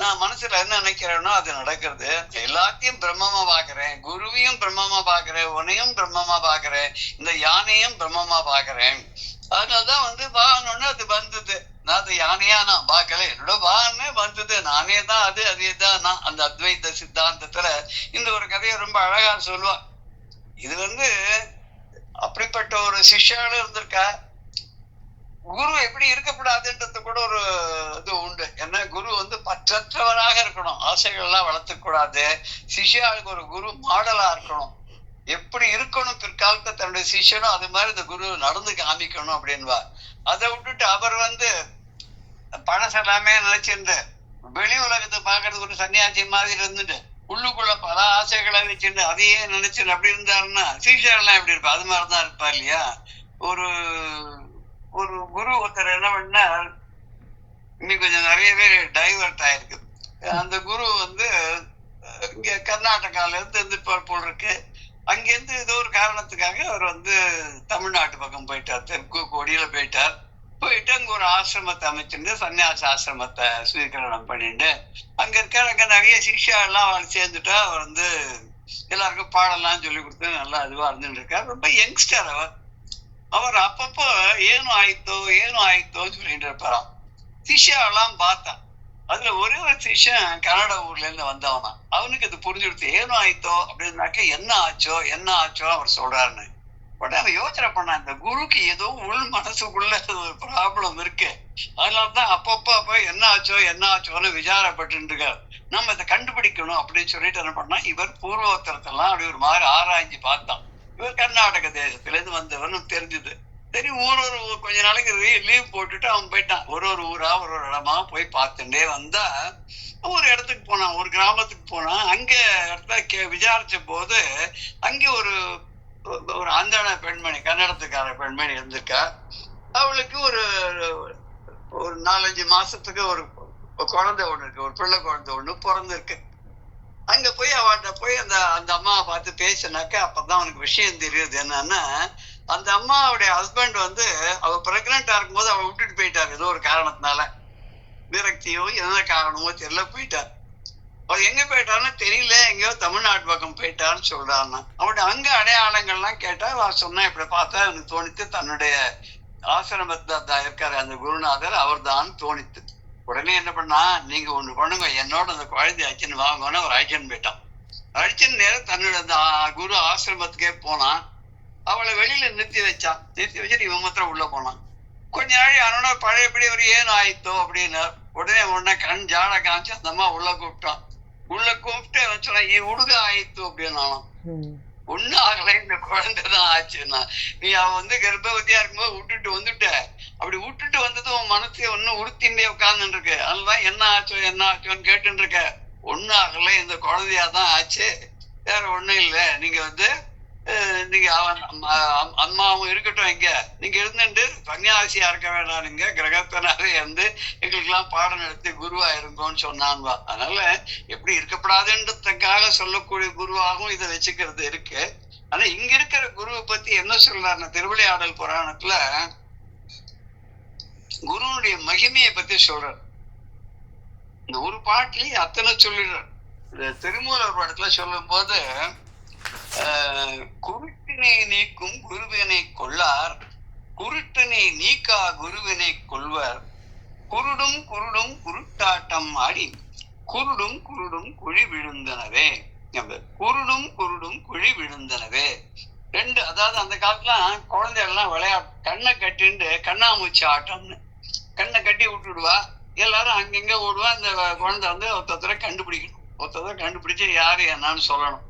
நான் மனசுல என்ன நினைக்கிறேனோ அது நடக்கிறது. எல்லாத்தையும் பிரம்மமா பாக்குறேன், குருவையும் பிரம்மமா பாக்குறேன், உன்னையும் பிரம்மமா பாக்குறேன், இந்த யானையும் பிரம்மமா பாக்குறேன். அதனாலதான் வந்து வாகனம்னு அது வந்தது. நான் அது யானையா நான் பார்க்கல, என்னோட வாகனமே வந்தது, நானே தான் அது, அதே தான் நான். அந்த அத்வைத சித்தாந்தத்துல இந்த ஒரு கதையை ரொம்ப அழகா சொல்லுவா. இது வந்து அப்படிப்பட்ட ஒரு சிஷ்யாலும் இருந்திருக்கா. குரு எப்படி இருக்கக்கூடாதுன்றது கூட ஒரு இது உண்டு. ஏன்னா குரு வந்து பற்றற்றவராக இருக்கணும், ஆசைகள் எல்லாம் வளர்த்துக்க கூடாது. சிஷ்யாளுக்கு ஒரு குரு மாடலா இருக்கணும், எப்படி இருக்கணும் பிற்காலத்தை தன்னுடைய சிஷ்யனும் அது மாதிரி இந்த குரு நடந்து காமிக்கணும் அப்படின்வா. அதை விட்டுட்டு அவர் வந்து பழசெல்லாமே நினைச்சிருந்து வெளி உலகத்தை பாக்குறதுக்கு ஒரு சன்னியாசி மாதிரி இருந்துட்டு உள்ளுக்குள்ள பல ஆசைகளை வச்சுட்டு அதையே நினைச்சுட்டு அப்படி இருந்தாருன்னா சீஷர்லாம் எப்படி இருப்பா? அது மாதிரிதான் இருப்பா இல்லையா? ஒரு ஒரு குரு ஒருத்தர் என்ன பண்ணா, இன்னைக்கு கொஞ்சம் நிறையவே டைவர்ட் ஆயிருக்கு. அந்த குரு இங்க கர்நாடகால இருந்து போல் இருக்கு. அங்கிருந்து ஏதோ ஒரு காரணத்துக்காக அவர் தமிழ்நாட்டு பக்கம் போயிட்டார். தெற்கு கொடியில போயிட்டார். போயிட்டு அங்க ஒரு ஆசிரமத்தை அமைச்சிருந்து சன்னியாச ஆசிரமத்தை ஸ்வீகரணம் பண்ணிட்டு அங்க அங்க நிறைய சிக்ஷா எல்லாம் அவர் சேர்ந்துட்டா. அவர் எல்லாருக்கும் பாடெல்லாம் சொல்லி கொடுத்து நல்லா இதுவா இருந்துட்டு இருக்கார். ரொம்ப யங்ஸ்டர் அவர் அப்பப்போ ஏனும் ஆயித்தோன்னு சொல்லிட்டு இருப்பாராம். சிஷ்யாவெல்லாம் பார்த்தா அதுல ஒரே ஒரு சிஷ்யன் கன்னட ஊர்ல இருந்து வந்தவனா. அவனுக்கு இது புரிஞ்சுடுத்து. ஏனும் ஆயித்தோ அப்படின்னாக்க என்ன ஆச்சோ அவர் சொல்றாருன்னு. உடனே அவன் யோசனை பண்ணான், இந்த குருக்கு ஏதோ உள் மனசுக்குள்ள ஒரு ப்ராப்ளம் இருக்கு. அதனாலதான் அப்பப்ப என்ன ஆச்சோன்னு விசாரப்பட்டு இருக்காரு. நம்ம இதை கண்டுபிடிக்கணும் அப்படின்னு சொல்லிட்டு என்ன பண்ணா, இவர் பூர்வோத்தரத்தெல்லாம் அப்படி ஒரு மாதிரி ஆராய்ஞ்சு பார்த்தான். இவர் கர்நாடக தேசத்துல இருந்து வந்தவர்னு தெரிஞ்சுது. சரி, கொஞ்ச நாளைக்கு லீவ் போட்டுட்டு அவன் போயிட்டான். ஒரு ஊரா ஒரு இடமா போய் பார்த்துட்டே வந்தா ஒரு இடத்துக்கு போனான், ஒரு கிராமத்துக்கு போனான். அங்க இடத்துல விசாரிச்ச போது அங்க ஒரு அந்தான பெண்மணி, கன்னடத்துக்கார பெண்மணி இருந்திருக்கா. அவளுக்கு ஒரு 4-5 மாசத்துக்கு ஒரு குழந்தை ஒண்ணு இருக்கு, ஒரு பிள்ளை குழந்தை ஒண்ணு பிறந்திருக்கு. அங்க போய் அவட்ட போய் அந்த அம்மாவை பார்த்து பேசினாக்க அப்பதான் அவனுக்கு விஷயம் தெரியுது. என்னன்னா, அந்த அம்மாவுடைய ஹஸ்பண்ட் அவ பிரெக்னெண்டா இருக்கும்போது அவளை விட்டுட்டு போயிட்டாரு. ஏதோ ஒரு காரணத்தினால, விரக்தியோ என்ன காரணமோ தெரியல, போயிட்டார். அவர் எங்க போயிட்டாருன்னு தெரியல, எங்கேயோ தமிழ்நாட்டு பக்கம் போயிட்டாருன்னு சொல்றாருன்னா. அவருடைய அங்க அடையாளங்கள்லாம் கேட்டா அவர் சொன்னா, இப்படி பார்த்தா எனக்கு தோணித்து தன்னுடைய ஆசிரமத்துல இருக்காரு அந்த குருநாதர் அவர் தான் தோணித்து. உடனே என்ன பண்ணா, நீங்க ஒண்ணு பண்ணுங்க, என்னோட அந்த குழந்தை அழைச்சின்னு வாங்கன்னு அவர் அழைச்சின்னு போயிட்டான். அழைச்சின்னு நேரம் தன்னுடைய அந்த குரு ஆசிரமத்துக்கே போனான். அவளை வெளியில நிறுத்தி வச்சுட்டு இவன் மாத்திரம் உள்ள போனான். கொஞ்ச நாள் அவனோட பழையபடி ஒரு ஏன் ஆயித்தோ அப்படின்னு உடனே கண் ஜாட காமிச்சு அந்த அம்மா உள்ள கூப்பிட்டான். உள்ள கூப்பிட்டு அவன் சொன்னான், உடுக ஆயித்து அப்படின்னாலும். ஒன்னும் ஆகலை, இந்த குழந்தைதான் ஆச்சுன்னா. நீ அவன் கர்ப்பவதியா இருக்கும்போது விட்டுட்டு வந்துட்ட. அப்படி விட்டுட்டு வந்தது உன் மனசு ஒன்னும் உறுத்திண்டே உட்கார்ந்துட்டு இருக்கு. அதனாலதான் என்ன ஆச்சோன்னு கேட்டுட்டு இருக்க. ஒன்னும் ஆகலை, இந்த குழந்தையாதான் ஆச்சு, வேற ஒண்ணும் இல்லை. நீங்க அவன் அம்மாவும் இருக்கட்டும், இங்க நீங்க இருந்துட்டு சன்னியாசியா இருக்க வேண்டாம், நீங்க கிரகத்தினாலே எங்களுக்கு எல்லாம் பாடம் நடத்தி குருவா இருங்கோன்னு சொன்னான்வா. அதனால எப்படி இருக்கப்படாதுன்றதுக்காக சொல்லக்கூடிய குருவாகவும் இதை வச்சுக்கிறது இருக்கு. ஆனா இங்க இருக்கிற குருவை பத்தி என்ன சொல்றாருன்னா, திருவிளையாடல் புராணத்துல குருனுடைய மகிமையை பத்தி சொல்றார். இந்த ஒரு பாட்டிலேயே அத்தனை சொல்லிடுறார். இந்த திருமூலர் படத்துல சொல்லும் போது, குருட்டினை நீக்கும் குருவினை கொள்ளார், குருட்டினை நீக்கா குருவினை கொள்வர், குருடும் குருட்டாட்டம் ஆடி குருடும் குழி விழுந்தனவே. குருடும் குழி விழுந்தனவே ரெண்டு. அதாவது அந்த காலத்துல குழந்தைகள்லாம் கண்ணை கட்டிண்டு கண்ணாமூச்சி ஆட்டம்னு கண்ணை கட்டி விட்டுடுவா. எல்லாரும் அங்கங்க ஓடுவா. அந்த குழந்தை ஒருத்தரை கண்டுபிடிச்சு யாரு என்னன்னு சொல்லணும்.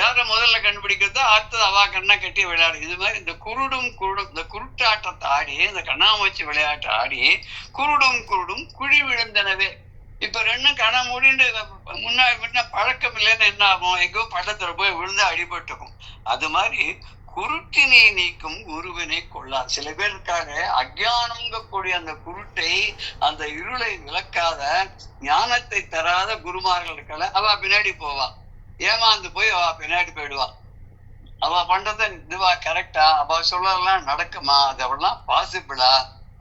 யார முதல்ல கண்டுபிடிக்கிறதோ அடுத்தது அவா கண்ணை கட்டி விளையாடு. இது மாதிரி இந்த குருடும் இந்த குருட்டாட்டத்தை ஆடி, இந்த கண்ணாமூச்சி விளையாட்டை ஆடி குருடும் குழி விழுந்தனவே. இப்ப ரெண்டும் கண்ணை மூடிட்டு முன்ன பழக்கம் இல்லைன்னு என்ன ஆகும், எங்கோ பள்ளத்துல போய் விழுந்து அடிபட்டுக்கும். அது மாதிரி குருட்டினை நீக்கும் குருவினை கொள்ளார். சில பேர் இருக்காங்க, அஜ்ஞானங்கக்கூடிய அந்த குருட்டை, அந்த இருளை விளக்காத ஞானத்தை தராத குருமார்கள் இருக்கல, அவ பின்னாடி போவா. ஏமாந்து போய் அவ பின்னாடி போயிடுவா. அவ பண்றது இதுவா கரெக்டா, அவ சொல்லலாம் நடக்குமா, அது அவெல்லாம் பாசிபிளா,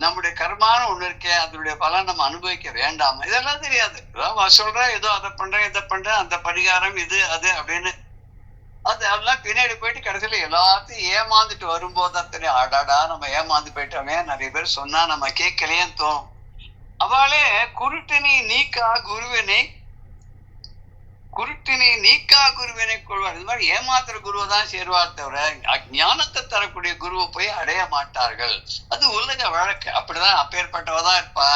நம்முடைய கர்மான ஒண்ணு இருக்கே அதனுடைய பலன் நம்ம அனுபவிக்க வேண்டாமா, இதெல்லாம் தெரியாது. அவ சொல்ற ஏதோ அதை பண்றேன் இதை பண்றேன், அந்த பரிகாரம் இது அது அப்படின்னு அதெல்லாம் பின்னாடி போயிட்டு கடைசியில எல்லாத்தையும் ஏமாந்துட்டு வரும்போதுதான் தெரியும், ஆடாடா நம்ம ஏமாந்து போயிட்டோமே, நிறைய பேர் சொன்னா நம்ம கேட்கலையேன்னு தோணும். அவளே குருட்டினை நீக்கா குருவினை கொள்வார். இது மாதிரி ஏமாத்துற குருவை தான் சேருவார் தவிர ஞானத்தை தரக்கூடிய குருவை போய் அடைய மாட்டார்கள். அது உலக வழக்கு, அப்படிதான். அப்பேற்பட்டவதான் இருப்பா.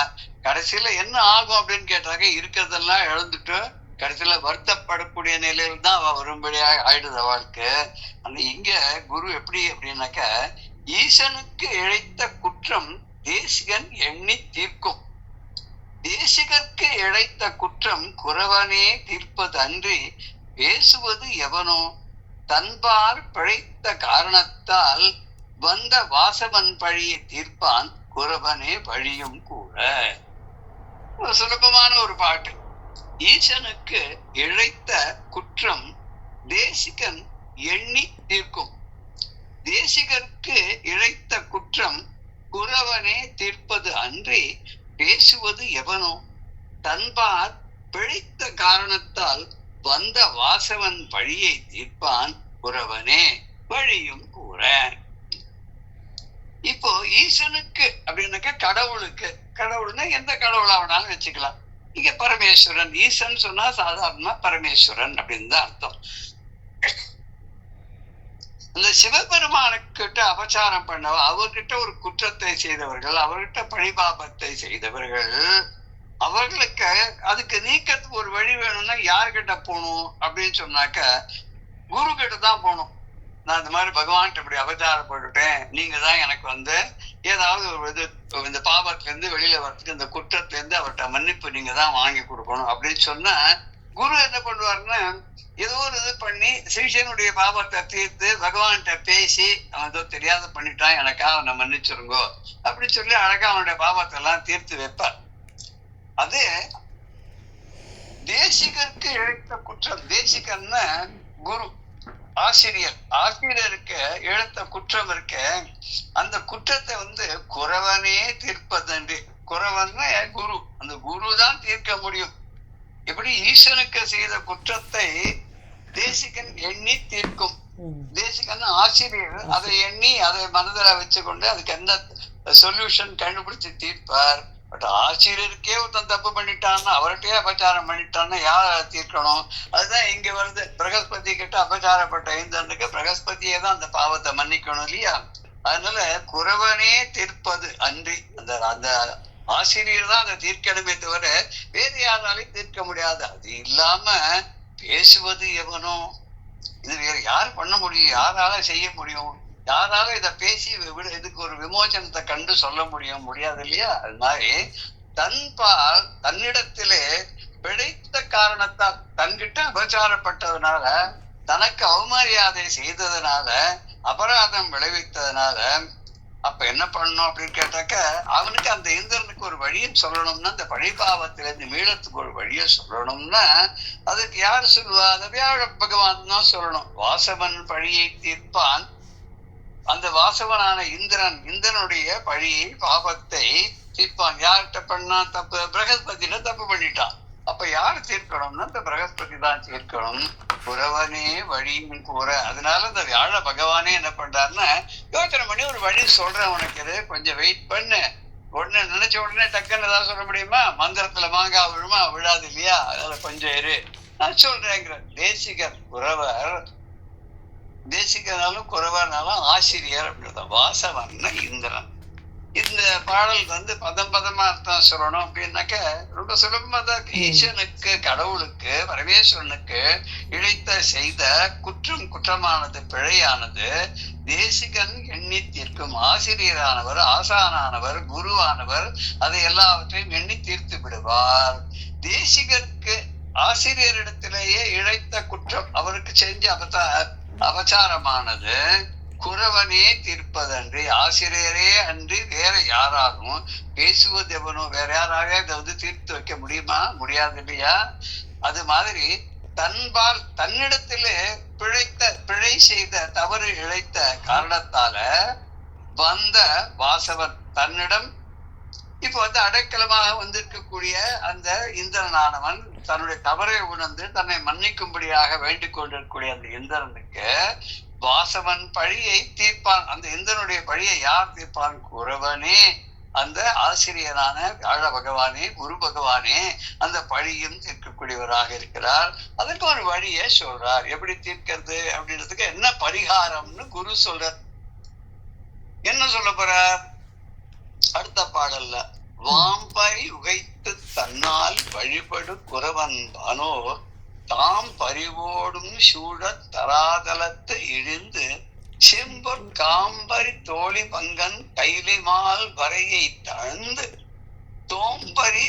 கடைசியில என்ன ஆகும் அப்படின்னு கேட்டாங்க, இருக்கிறதெல்லாம் இழந்துட்டு கடைசியில வருத்தப்படக்கூடிய நிலையில் தான் அவ வரும்படியாக ஆயிடுது அவளுக்கு. அந்த இங்க குரு எப்படி அப்படின்னாக்க, ஈசனுக்கு இழைத்த குற்றம் தேசிகன் எண்ணி தீர்க்கும். தேசிகருக்கு இழைத்த குற்றம் குறவனே தீர்ப்பது அன்றி பேசுவது எவனோ தன்பார் பிழைத்த காரணத்தால் வந்த வாசவன் பழியை தீர்ப்பான் குறவனே பழியும் கூட. ஒரு சுலபமான ஒரு பாட்டு. ஈசனுக்கு இழைத்த குற்றம் தேசிகன் எண்ணி தீர்க்கும். தேசிகருக்கு இழைத்த குற்றம் குறவனே தீர்ப்பது அன்றி பேசுவது எவனோ தன்பார் பிழைத்த காரணத்தால் வந்த வாசவன் பழியை தீர்ப்பான் குறவனே வழியும் கூற. இப்போ ஈசனுக்கு அப்படின்னாக்க கடவுளுக்கு, கடவுள்னா எந்த கடவுளாவனாலும் வச்சுக்கலாம். இங்க பரமேஸ்வரன், ஈசன் சொன்னா சாதாரணமா பரமேஸ்வரன் அப்படின்னு தான் அர்த்தம். இந்த சிவபெருமானுக்கிட்ட அபச்சாரம் பண்ண, அவர்கிட்ட ஒரு குற்றத்தை செய்தவர்கள், அவர்கிட்ட பழிபாபத்தை செய்தவர்கள், அவர்களுக்கு அதுக்கு நீக்கத்துக்கு ஒரு வழி வேணும்னா யாருக்கிட்ட போகணும் அப்படின்னு சொன்னாக்க குரு கிட்ட தான் போகணும். நான் இந்த மாதிரி பகவான்கிட்ட இப்படி அபச்சாரப்பட்டுட்டேன், நீங்க தான் எனக்கு ஏதாவது ஒரு இது இந்த பாபத்துல இருந்து வெளியில வர்றதுக்கு, இந்த குற்றத்துல இருந்து அவர்கிட்ட மன்னிப்பு நீங்க தான் வாங்கி கொடுக்கணும் அப்படின்னு சொன்னா குரு என்ன பண்ணுவாருன்னா ஏதோ ஒரு இது பண்ணி சிஷியனுடைய பாபத்தை தீர்த்து பகவான்கிட்ட பேசி, அவன் ஏதோ தெரியாத பண்ணிட்டான், எனக்காக அவனை மன்னிச்சிருங்கோ அப்படின்னு சொல்லி அழகா அவனுடைய பாபத்தை எல்லாம் தீர்த்து வைப்பார். அது தேசிகருக்கு இழைத்த குற்றம். தேசிகன்னா குரு, ஆசிரியர். ஆசிரியருக்கு இழைத்த குற்றம் இருக்க, அந்த குற்றத்தை குறவனே தீர்ப்பதன்றி, குறவன்னா குரு, அந்த குரு தான் தீர்க்க முடியும். எப்படி ஈசனுக்கு செய்த குற்றத்தை தேசிகன் எண்ணி தீர்க்கும். தேசிகன் ஆசிரியர் அதை எண்ணி அதை மனதில் வச்சுக்கொண்டு அதுக்கு என்ன சொல்யூஷன் கண்டுபிடிச்சு தீர்ப்பார். பட் ஆசிரியருக்கே ஒருத்தன் தப்பு பண்ணிட்டான்னா, அவர்கிட்டயே அபச்சாரம் பண்ணிட்டான்னா யார தீர்க்கணும்? அதுதான் இங்க வருது. பிரகஸ்பதி கிட்ட அபச்சாரப்பட்ட இந்திரனுக்கு பிரகஸ்பதியே தான் அந்த பாவத்தை மன்னிக்கணும் இல்லையா? அதனால குறவனே தீர்ப்பது அன்றி, அந்த ஆசிரியர் தான் அதை தீர்க்கணுமே தவிர வேறு யாராலையும் தீர்க்க முடியாது. அது இல்லாம பேசுவது எவனோ, இது வேற யாரு பண்ண முடியும்? யாரால செய்ய முடியும்? யாரால இத பேசி இதுக்கு ஒரு விமோசனத்தை கண்டு சொல்ல முடியாது இல்லையா? அது மாதிரி தன்பால் தன்னிடத்திலே பிழைத்த காரணத்தால், தன்கிட்ட அபச்சாரப்பட்டதுனால, தனக்கு அவமரியாதை செய்ததுனால, அபராதம் விளைவித்ததுனால, அப்ப என்ன பண்ணணும் அப்படின்னு கேட்டாக்க அவனுக்கு அந்த இந்திரனுக்கு ஒரு வழியை சொல்லணும்னா, அந்த பழிபாவத்திலிருந்து மீளத்துக்கு ஒரு வழியை சொல்லணும்னா அதுக்கு யாரு சொல்லுவா? அந்த வியாழ பகவான் தான் சொல்லணும். வாசவன் பழியை தீர்ப்பான். அந்த வாசவனான இந்திரனுடைய பழியை பாபத்தை தீர்ப்பான். யார்கிட்ட பண்ணா தப்பு? பிரகஸ்பதியில தப்பு பண்ணிட்டான். அப்ப யாரு தீர்க்கணும்னா அந்த பிரகஸ்பதி தான் தீர்க்கணும். குறவனே வழியும் கூற. அதனால இந்த வியாழ பகவானே என்ன பண்றாருன்னா யோசனை பண்ணி ஒரு வழி சொல்றேன் உனக்கு, இது கொஞ்சம் வெயிட் பண்ணு. உடனே நினைச்ச உடனே டக்குன்னு ஏதாவது சொல்ல முடியுமா? மந்திரத்துல மாங்காய் விழுமா? விழாது இல்லையா? அதனால கொஞ்சம் இரு, நான் சொல்றேங்கிற. தேசிகர் குறவர், தேசிகனாலும் குறவர்னாலும் ஆசிரியர் அப்படின்றத. வாசவன்னா இந்திரன். இந்த பாடல் பதம் பதமா அர்த்தம் சொல்லணும் அப்படின்னாக்க ரொம்ப சுலபமா தான். ஈசனுக்கு, கடவுளுக்கு, பரமேஸ்வரனுக்கு இழைத்த செய்த குற்றமானது, பிழையானது தேசிகன் எண்ணி தீர்க்கும். ஆசிரியரானவர், ஆசானானவர், குருவானவர் அதை எல்லாவற்றையும் எண்ணி தீர்த்து விடுவார். தேசிகருக்கு ஆசிரியரிடத்திலேயே இழைத்த குற்றம், அவருக்கு செஞ்ச அபச்சாரமானது குறவனே தீர்ப்பதன்றி, ஆசிரியரே அன்றி வேற யாராலும் பேசுவது எவனோ, வேற யாராக இதை தீர்த்து வைக்க முடியுமா? முடியாது இல்லையா? அது மாதிரி தன்பால் தன்னிடத்திலே பிழை செய்த, தவறு இழைத்த காரணத்தால வந்த வாசவன் தன்னிடம் இப்ப அடைக்கலமாக வந்திருக்கக்கூடிய அந்த இந்திரனானவன் தன்னுடைய தவறை உணர்ந்து தன்னை மன்னிக்கும்படியாக வேண்டிக் கொண்டிருக்கக்கூடிய அந்த இந்திரனுக்கு வாசவன் பழியை தீர்ப்பான். அந்த இந்திரனுடைய பழியை யார் தீர்ப்பான்? குறவனே, அந்த ஆசிரியரான வியாழ பகவானே, குரு பகவானே அந்த பழியும் தீர்க்கக்கூடியவராக இருக்கிறார். அதற்கு ஒரு வழியை சொல்றார். எப்படி தீர்க்கிறது அப்படின்றதுக்கு என்ன பரிகாரம்னு குரு சொல்றார். என்ன சொல்ல போறார் அடுத்த பாடல்ல? வாம்பரி உகைத்து தன்னால் வழிபடு குறவன் பானோர் தாம் பறிவோடும் சூழ தராதலத்து இழிந்து செம்பொற் காம்பரி தோழி பங்கன் கைலிமால் வரையை தழுந்து தோம்பரி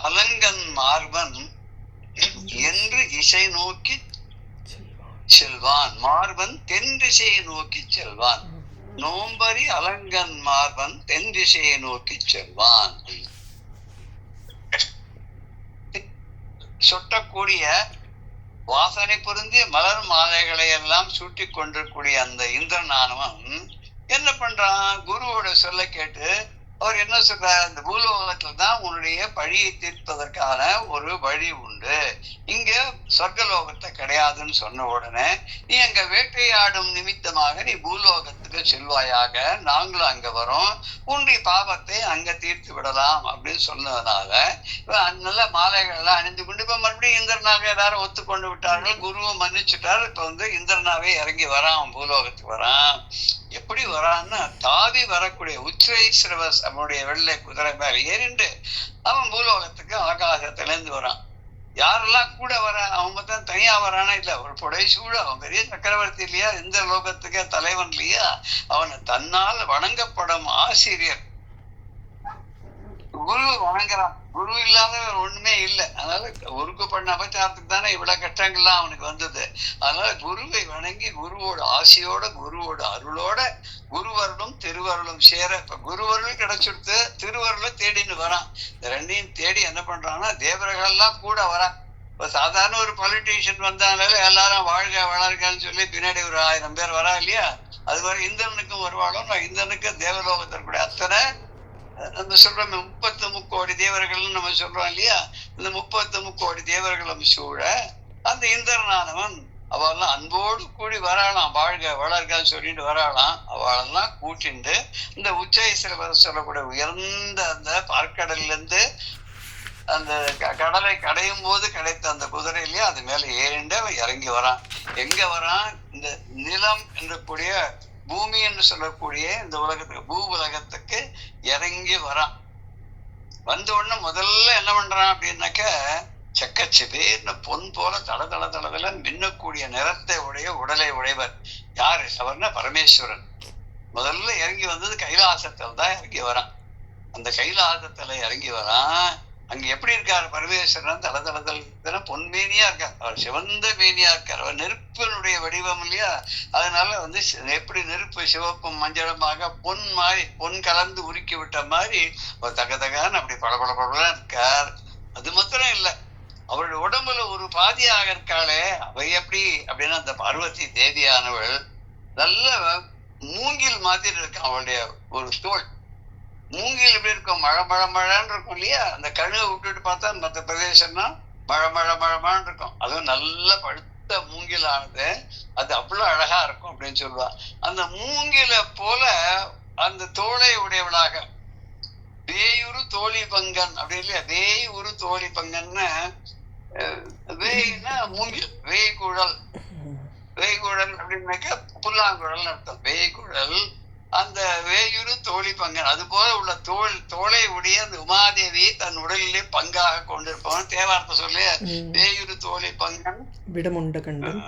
அலங்கன் மார்பன் என்று இசை நோக்கி செல்வான். மார்பன் தென் திசையை நோக்கி செல்வான். நோம்பரி அலங்கன் மார்பன் தென் திசையை நோக்கி செல்வான். சொட்டக்கூடிய வாசனை பொருந்திய மலர் மாலைகளை எல்லாம் சூட்டி கொண்டிருக்கூடிய அந்த இந்திரனானவன் என்ன பண்றான்? குருவோட சொல்ல கேட்டு அவர் என்ன சொல்றார்? இந்த பூலோகத்துல தான் உன்னுடைய பழியை தீர்ப்பதற்கான ஒரு வழி உண்டு, இங்க சொர்க்கலோகத்தை கிடையாதுன்னு சொன்ன உடனே, நீ அங்க வேட்டையாடும் நிமித்தமாக நீ பூலோகத்துக்கு செல்வாயாக, நாங்களும் அங்க வரோம், உன்னுடைய பாவத்தை அங்க தீர்த்து விடலாம் அப்படின்னு சொன்னதுனால நல்ல மாலைகள் எல்லாம் அணிந்து கொண்டு இப்ப மறுபடியும் இந்திரனாக எல்லாரும் ஒத்துக்கொண்டு விட்டார்கள். குருவும் மன்னிச்சுட்டாரு. இப்ப இந்திரனாவே இறங்கி வரான், பூலோகத்துக்கு வரான். எப்படி வரான்னா, தாவி வரக்கூடிய உச்சைஸ்ரவஸ் அவனுடைய வெள்ளை குதிரை மேல ஏறிண்டு அவன் பூலோகத்துக்கு ஆகாசத்திலேருந்து வரான். யாரெல்லாம் கூட வர? அவங்க தான் தனியா வரானா? இல்ல, ஒரு புடைசூழ அவன் பெரிய சக்கரவர்த்தி இல்லையா, இந்த லோகத்துக்கே தலைவன் இல்லையா, அவனை தன்னால் வணங்கப்படும் ஆசிரியர் குரு வணங்குறான். குரு இல்லாத ஒண்ணுமே இல்லை. அதனால குருக்கு பண்ண அபச்சாரத்துக்கு தானே இவ்வளவு கஷ்டங்கள்லாம் அவனுக்கு வந்தது. அதனால குருவை வணங்கி குருவோட ஆசையோட குருவோட அருளோட குருவருளும் திருவருளும் சேர இப்ப குருவருளும் கிடைச்சிடுத்து, திருவருளும் தேடின்னு வரான். இந்த ரெண்டையும் தேடி என்ன பண்றான்னா, தேவர்கள் எல்லாம் கூட வரான். இப்ப சாதாரண ஒரு பொலிட்டீஷியன் வந்தாலும் எல்லாரும் வாழ்க வளர்கன்னு சொல்லி பின்னாடி ஒரு 1000 பேர் வரா இல்லையா, அது மாதிரி இந்திரனுக்கும் வருவாளும். இந்திரனுக்கு தேவலோகத்திற்குடைய அத்தனை நம்ம சொல்றோம் 33 கோடி தேவர்கள்னு நம்ம சொல்றோம் இல்லையா, இந்த 33 கோடி தேவர்களும் சூழ அந்த இந்திரனானவன் அவெல்லாம் அன்போடு கூடி வராளாம், வாழ்க வளர்கன்னு சொல்லிட்டு வராளாம். அவளெல்லாம் கூட்டிண்டு இந்த உச்சைஸ்ரவ சொல்லக்கூடிய உயர்ந்த அந்த பார்க்கடல்ல இருந்து அந்த கடலை கடையும் போது கிடைத்த அந்த குதிரை இல்லையா, அது மேல ஏறிண்டு அவன் இறங்கி வரான். எங்க வரான்? இந்த நிலம் என்றக்கூடிய பூமி என்று சொல்லக்கூடிய இந்த உலகத்துக்கு, பூ உலகத்துக்கு இறங்கி வரான். வந்த உடனே முதல்ல என்ன பண்றான் அப்படின்னாக்க, செக்கச்சிவேர்னு பொன் போல தள தள தளதல மின்னக்கூடிய நிறத்தை உடைய உடலை உடையவர் யாரு? அவர்னா பரமேஸ்வரன். முதல்ல இறங்கி வந்தது கைலாசத்தில் தான் இறங்கி வரான். அந்த கைலாசத்துல இறங்கி வரான். அங்க எப்படி இருக்காரு பரமேஸ்வரன்? தள தளதல பொன்மேனியா இருக்கார். அவர் சிவந்த மேனியா இருக்கார். அவர் நெருப்பினுடைய வடிவம் இல்லையா, அதனால எப்படி நெருப்பு சிவப்பும் மஞ்சளுமாக பொன் மாதிரி, பொன் கலந்து உருக்கி விட்ட மாதிரி ஒரு தகதகான்னு அப்படி பளபளபளா இருக்கார். அது மாத்திரம் இல்ல, அவருடைய உடம்புல ஒரு பாதியாக இருக்காளே, அவை எப்படி அப்படின்னா, அந்த பார்வதி தேவியானவள் நல்ல மூங்கில் மாதிரி இருக்கான். அவளுடைய ஒரு தோல் மூங்கில் எப்படி இருக்கும்? மழை மழை மழைன்னு இருக்கும் இல்லையா, அந்த கழுவை விட்டுட்டு பார்த்தா மற்ற பிரதேசம்னா மழை மழை மழை மழைன்னு இருக்கும். அதுவும் நல்ல பழுத்த மூங்கில் ஆனது, அது அவ்வளவு அழகா இருக்கும் அப்படின்னு சொல்லுவா. அந்த மூங்கில போல அந்த தோளை உடையவளாக வேயுரு தோழி பங்கன் அப்படி இல்லையா, வேயுரு தோழி பங்கன்னு, வேய்னா மூங்கில், வேய்குழல், வேய்குழல் அப்படின்னாக்க புல்லாங்குழல் அர்த்தம். வேய்குழல் அந்த வேயுரு தோழி பங்கன், அது போல உள்ள தோளை உடைய அந்த உமாதேவி தன் உடலிலே பங்காக கொண்டிருப்பவன். தேவார்த்த சொல்லி வேயுரு தோழி பங்கன் விடமுண்ட கண்டன்,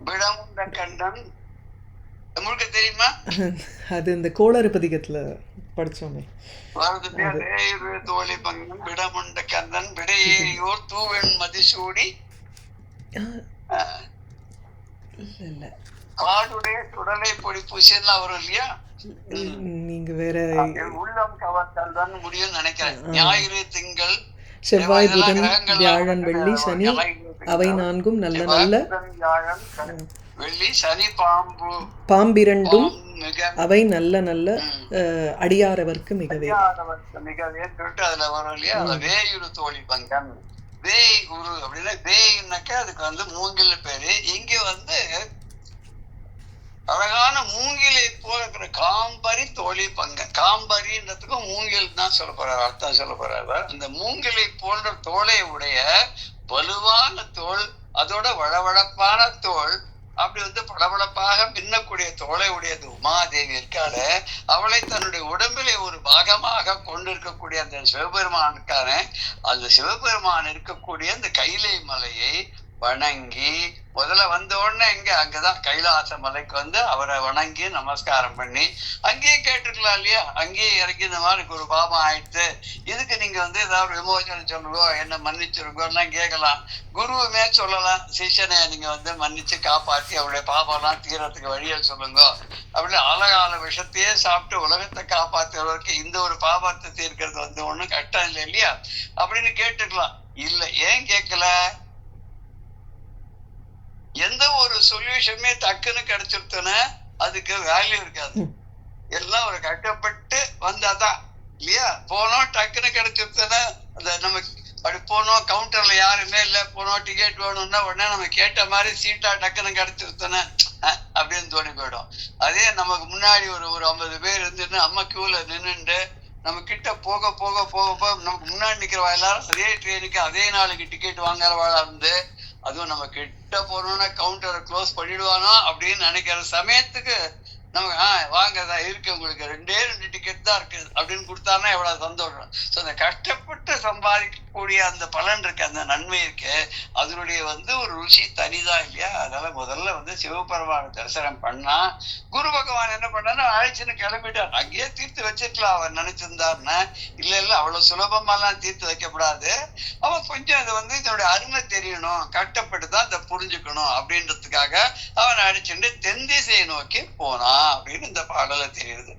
விடமுண்ட கண்டன் முழுக்க தெரியுமா? அது இந்த கோளறு பதிகத்துல படிச்சோமே. வேயுரு தோழி பங்கன் விடமுண்ட கண்டன் விடையோர் தூவெண் மதிசூடி இல்ல காடுடைய சுடலை பொடி பூசியெல்லாம் வரும் இல்லையா, நீங்க வேற உள்ளம் கவர்த்தல் தான் முடியும் நினைக்கிறேன். ஞாயிறு திங்கள் செவ்வாய் புதன் வியாழன் வெள்ளி சனி அவை 4 நல்ல நல்ல வெள்ளி சனி பாம்பு பாம்பிரண்டும் அவை நல்ல நல்ல அடியாரவர்க்கு மிகவே மிகவே சொல்லிட்டு அதுல வரும் இல்லையா. வேயுரு தோழி பங்கன், வேய் குரு அப்படின்னா வேய்னாக்க அதுக்கு மூங்கில் பேரு. இங்க அழகான மூங்கிலை போல இருக்கிற காம்பரி தோழி பங்கன், காம்பரின்றதுக்கும் மூங்கில் தான் சொல்ல போறாரு, அர்த்தம் சொல்ல போறாரு. அந்த மூங்கிலை போன்ற தோலை உடைய வலுவான தோல், அதோட வளவளப்பான தோல், அப்படி பளபளப்பாக பின்னக்கூடிய தோலை உடையது உமாதேவி இருக்காள, அவளை தன்னுடைய உடம்பிலே ஒரு பாகமாக கொண்டிருக்கக்கூடிய அந்த சிவபெருமான் இருக்கான, அந்த சிவபெருமான் இருக்கக்கூடிய அந்த கைலை மலையை வணங்கி முதல்ல வந்த உடனே அங்கதான் கைலாச மலைக்கு வந்து அவரை வணங்கி நமஸ்காரம் பண்ணி அங்கேயே கேட்டுக்கலாம் இல்லையா, அங்கேயே இறங்கி இந்த மாதிரி ஒரு பாபம் ஆயிடுத்து, இதுக்கு நீங்க வந்து ஏதாவது விமோசனம் சொல்லுங்கோ, என்ன மன்னிச்சிருங்கோலாம் கேட்கலாம். குருவுமே சொல்லலாம், சிஷ்யனை நீங்க வந்து மன்னிச்சு காப்பாத்தி அவருடைய பாபம்லாம் தீரத்துக்கு வழியை சொல்லுங்க அப்படின்னு. அழகால விஷத்தையே சாப்பிட்டு உலகத்தை காப்பாத்துறவருக்கு இந்த ஒரு பாபத்தை தீர்க்கிறது வந்து ஒண்ணும் கஷ்டம் இல்லை இல்லையா அப்படின்னு கேட்டுக்கலாம். இல்ல, ஏன் கேட்கல? எந்த ஒரு சொல்யூஷனுமே டக்குன்னு கிடைச்சிருத்தோன்னா அதுக்கு வேல்யூ இருக்காது. எல்லாம் ஒரு கட்டப்பட்டு வந்தாதான் இல்லையா. போனோம் டக்குன்னு கிடைச்சிருத்தோன்னா அந்த நமக்கு அப்படி போனோம், கவுண்டர்ல யாருமே இல்லை, போனோம் டிக்கெட் வேணும்னா உடனே நம்ம கேட்ட மாதிரி சீட்டா டக்குன்னு கிடைச்சிருத்தோன்னா அப்படின்னு தோணி போயிடும். அதே நமக்கு முன்னாடி ஒரு 50 பேர் இருந்துன்னு அம்மா கியூல நின்றுண்டு நம்ம கிட்ட போக போக போக போக நமக்கு முன்னாடி நிக்கிறவா எல்லாரும் அதே ட்ரெயினுக்கு அதே நாளுக்கு டிக்கெட் வாங்குறவாளா இருந்து, அதுவும் நம்ம கிட்ட போனோம்னா கவுண்டரை க்ளோஸ் பண்ணிடுவானோ அப்படின்னு நினைக்கிற சமயத்துக்கு நமக்கு வாங்கதான் இருக்கு, உங்களுக்கு 2 டிக்கெட் தான் இருக்கு அப்படின்னு கொடுத்தாருன்னா எவ்வளவு சந்தோஷம். ஸோ அந்த கஷ்டப்பட்டு சம்பாதிக்கக்கூடிய அந்த பலன் இருக்கு, அந்த நன்மை இருக்கு, அதனுடைய வந்து ஒரு ருசி தனிதான் இல்லையா. அதனால முதல்ல வந்து சிவபெருமான தரிசனம் பண்ணா குரு பகவான் என்ன பண்ணா அழைச்சுன்னு கிளம்பிட்டார். அங்கேயே தீர்த்து வச்சிருக்கலாம் அவர் நினைச்சிருந்தாருன்னா. இல்ல இல்ல, அவ்வளவு சுலபமாலாம் தீர்த்து வைக்கப்படாது. அவன் கொஞ்சம் அதை வந்து இதனுடைய அருமை தெரியணும், கஷ்டப்பட்டு தான் இதை புரிஞ்சுக்கணும் அப்படின்றதுக்காக அவன் அடிச்சுட்டு தென் திசையை நோக்கி போனான் அப்படின்னு இந்த பாடல தெரியுது.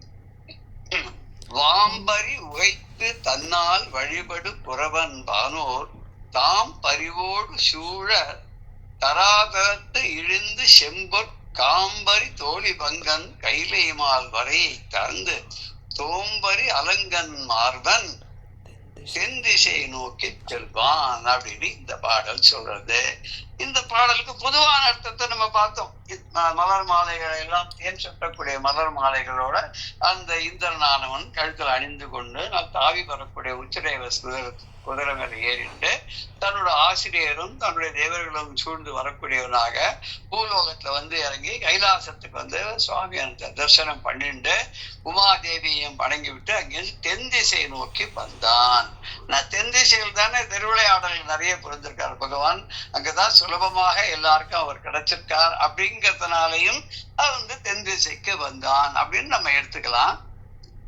வாம்பரி உகைத்து தன்னால் வழிபடு புறவன் பானோர் தாம் பரிவோடு சூழ தராதரத்து இழிந்து செம்பொற் காம்பரி தோழி பங்கன் கைலைமால் வரையை தந்து தோம்பரி அலங்கன் மார்பன் தென் திசையை நோக்கி செல்வான் அப்படின்னு இந்த பாடல் சொல்றது. இந்த பாடலுக்கு பொதுவான அர்த்தத்தை நம்ம பார்த்தோம். மலர் மாலைகளை எல்லாம் தேன் சுட்டக்கூடிய மலர் மாலைகளோட அந்த இந்திரனானவன் கழுத்தில் அணிந்து கொண்டு நான் தாவி வரக்கூடிய உச்சதேவ குதிரை மேல ஏறிட்டு தன்னோட ஆசிரியரும் தன்னுடைய தேவர்களும் சூழ்ந்து வரக்கூடியவனாக பூலோகத்துல வந்து இறங்கி கைலாசத்துக்கு வந்து சுவாமி அந்த தரிசனம் பண்ணிட்டு உமாதேவியையும் வணங்கி விட்டு அங்கிருந்து தென் திசையை நோக்கி வந்தான். நான் தென் திசையில் தானே திருவிளையாடல்கள் நிறைய புரிந்திருக்காரு பகவான், அங்கதான் சுலபமாக எல்லாருக்கும் அவர் கிடைச்சிருக்கார் அப்படிங்கிறதுனாலையும் அவர் வந்து தென் திசைக்கு வந்தான் அப்படின்னு நம்ம எடுத்துக்கலாம்.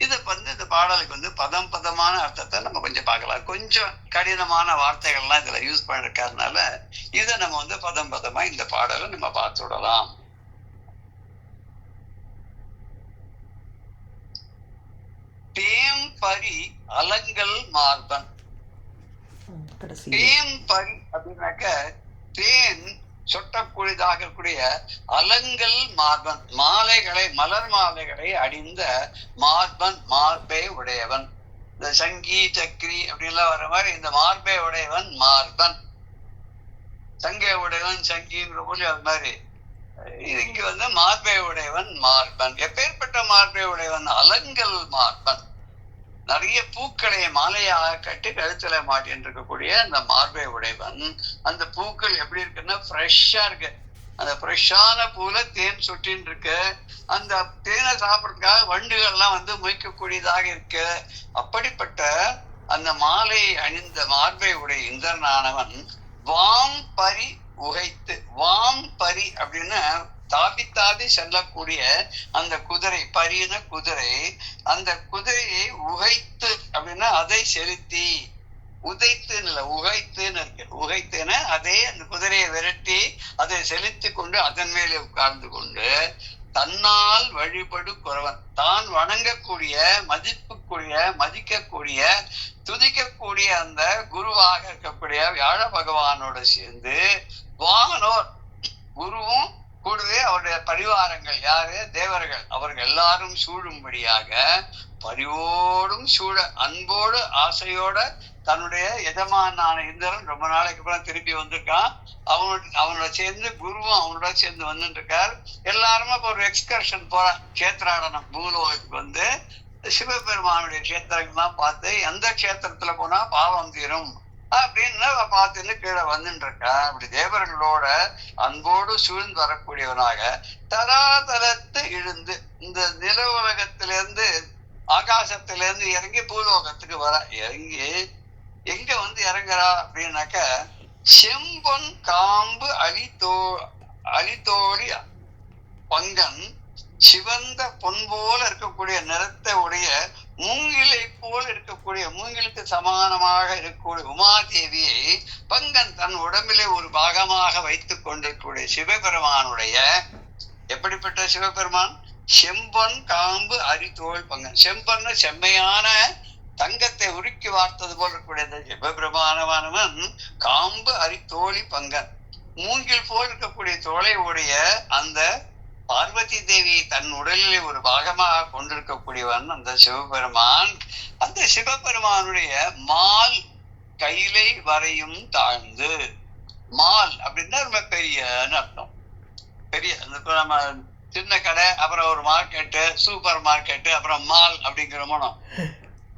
இதை வந்து இந்த பாடலுக்கு வந்து பதமான அர்த்தத்தை நம்ம கொஞ்சம் பார்க்கலாம். கொஞ்சம் கடினமான வார்த்தைகள்லாம் இதுல யூஸ் பண்ணிருக்காருனால இதை நம்ம வந்து பதமா இந்த பாடலை நம்ம பார்த்து விடலாம். தேம்பரி அலங்கல் மார்பன். தேம்பரி அப்படின்னாக்க தேன் சொட்டக்கூடியதாக இருக்கக்கூடிய அலங்கல் மார்பன், மாலைகளை மலர் மாலைகளை அணிந்த மார்பன், மார்பை உடையவன். இந்த சங்கி சக்கரி அப்படின்லாம் வர மாதிரி இந்த மார்பை உடையவன் மார்பன், சங்கை உடையவன் சங்கின்ற போல அது மாதிரி இங்க வந்து மார்பை உடையவன் மார்பன். எப்பேற்பட்ட மார்பை உடையவன்? அலங்கல் மார்பன், நிறைய பூக்களை மாலையாக கட்டி கழுத்துல மாட்டின்னு இருக்கக்கூடிய அந்த மார்பை உடையவன். அந்த பூக்கள் எப்படி இருக்குன்னா ஃப்ரெஷ்ஷா இருக்கு, அந்த ஃப்ரெஷ்ஷான பூல தேன் சுட்டின்னு இருக்கு. அந்த தேனை சாப்பிட்றதுக்காக வண்டுகள்லாம் வந்து மொய்க்கக்கூடியதாக இருக்கு. அப்படிப்பட்ட அந்த மாலை அணிந்த மார்பை உடைய இந்திரனானவன் வாம் பரி உகைத்து, வாம் பரி அப்படின்னா தாவி தாவி செல்லக்கூடிய அந்த குதிரை, பரின குதிரை, அந்த குதிரையை உகைத்து அப்படின்னா அதை செலுத்தி, உதைத்துன்னு இல்லை உகைத்துன்னு இருக்கு, உகைத்துன்னு அதே அந்த குதிரையை விரட்டி அதை செலுத்தி கொண்டு அதன் மேலே உட்கார்ந்து கொண்டு தன்னால் வழிபடு குறவன், தான் வணங்கக்கூடிய மதிப்புக்கூடிய மதிக்கக்கூடிய துதிக்கக்கூடிய அந்த குருவாக இருக்கக்கூடிய வியாழ பகவானோட சேர்ந்து வானோர் குருவும் கூடவே அவருடைய பரிவாரங்கள் யாரு தேவர்கள் அவர்கள் எல்லாரும் சூழும்படியாக பரிவோடும் சூழ அன்போடு ஆசையோட தன்னுடைய எஜமானான இந்திரன் ரொம்ப நாளைக்கு அப்புறம் திருப்பி வந்திருக்கான். அவனோட சேர்ந்து குருவும் அவனோட சேர்ந்து வந்துட்டு இருக்கார். எல்லாருமே இப்போ ஒரு எக்ஸ்கர்ஷன் போறான், கஷேத்ராடனம் பூலோகத்துக்கு வந்து சிவபெருமானுடைய கஷேத்திரங்கள்லாம் பார்த்து எந்த கஷேத்திரத்துல போனா பாவம் தீரும் அப்படின்னு பார்த்துன்னு கீழே வந்துட்டு இருக்கா. அப்படி தேவர்களோட அன்போடு சூழ்ந்து வரக்கூடியவனாக தராதரத்து இழுந்து இந்த நில உலகத்திலிருந்து ஆகாசத்திலிருந்து இறங்கி பூலோகத்துக்கு வர, இறங்கி எங்க வந்து இறங்குறா அப்படின்னாக்க செம்பொன் காம்பு அலித்தோழி பங்கன் சிவந்த பொன் போல இருக்கக்கூடிய நிறத்தை உடைய மூங்கிலை போல் இருக்கக்கூடிய மூங்கிலுக்கு சமானமாக இருக்கக்கூடிய உமாதேவியை பங்கன் தன் உடம்பிலே ஒரு பாகமாக வைத்துக் கொண்டிருக்கக்கூடிய சிவபெருமானுடைய, எப்படிப்பட்ட சிவபெருமான்? செம்பொன் காம்பு அரித்தோள் பங்கன். செம்பொன்னு செம்மையான தங்கத்தை உருக்கி வார்த்தது போல் இருக்கக்கூடிய சிவபெருமானவன் காம்பு அரித்தோழி பங்கன், மூங்கில் போல் இருக்கக்கூடிய தோலை உடைய அந்த பார்வதி தேவி தன் உடலிலே ஒரு பாகமாக கொண்டிருக்கக்கூடியவன் அந்த சிவபெருமான். அந்த சிவபெருமானுடைய மால் கையிலை வரையும் தாழ்ந்து, மால் அப்படின்னா ரொம்ப பெரியன்னு அர்த்தம். பெரிய நம்ம சின்ன கடை, அப்புறம் ஒரு மார்க்கெட்டு, சூப்பர் மார்க்கெட்டு, அப்புறம் மால் அப்படிங்கிறோமோ.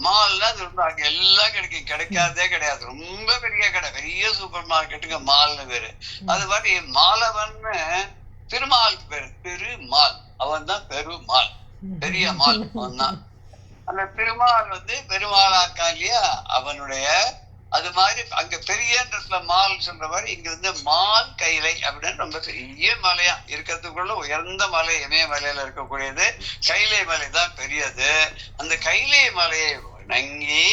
மால்னா அங்க எல்லாம் கிடைக்கும், கிடைக்காதே கிடையாது. ரொம்ப பெரிய கடை, பெரிய சூப்பர் மார்க்கெட்டுக்கு மால்னு பேரு. அது மாதிரி மாலவன்னு திருமாலுக்கு பேரு, திருமால். அவன் தான் பெருமாள், பெரிய மால் அவன் தான். அந்த திருமால் பெருமாளாக்கா இல்லையா அவனுடைய. அது மாதிரி அங்க பெரியன்றதுல மால் சொல்ற மாதிரி இங்க மால் கைலை அப்படின்னு ரொம்ப பெரிய மலையா இருக்கிறதுக்குள்ள உயர்ந்த மலை, இமயமலையில இருக்கக்கூடியது கைலை மலை தான் பெரியது. அந்த கைலை மலையை வணங்கி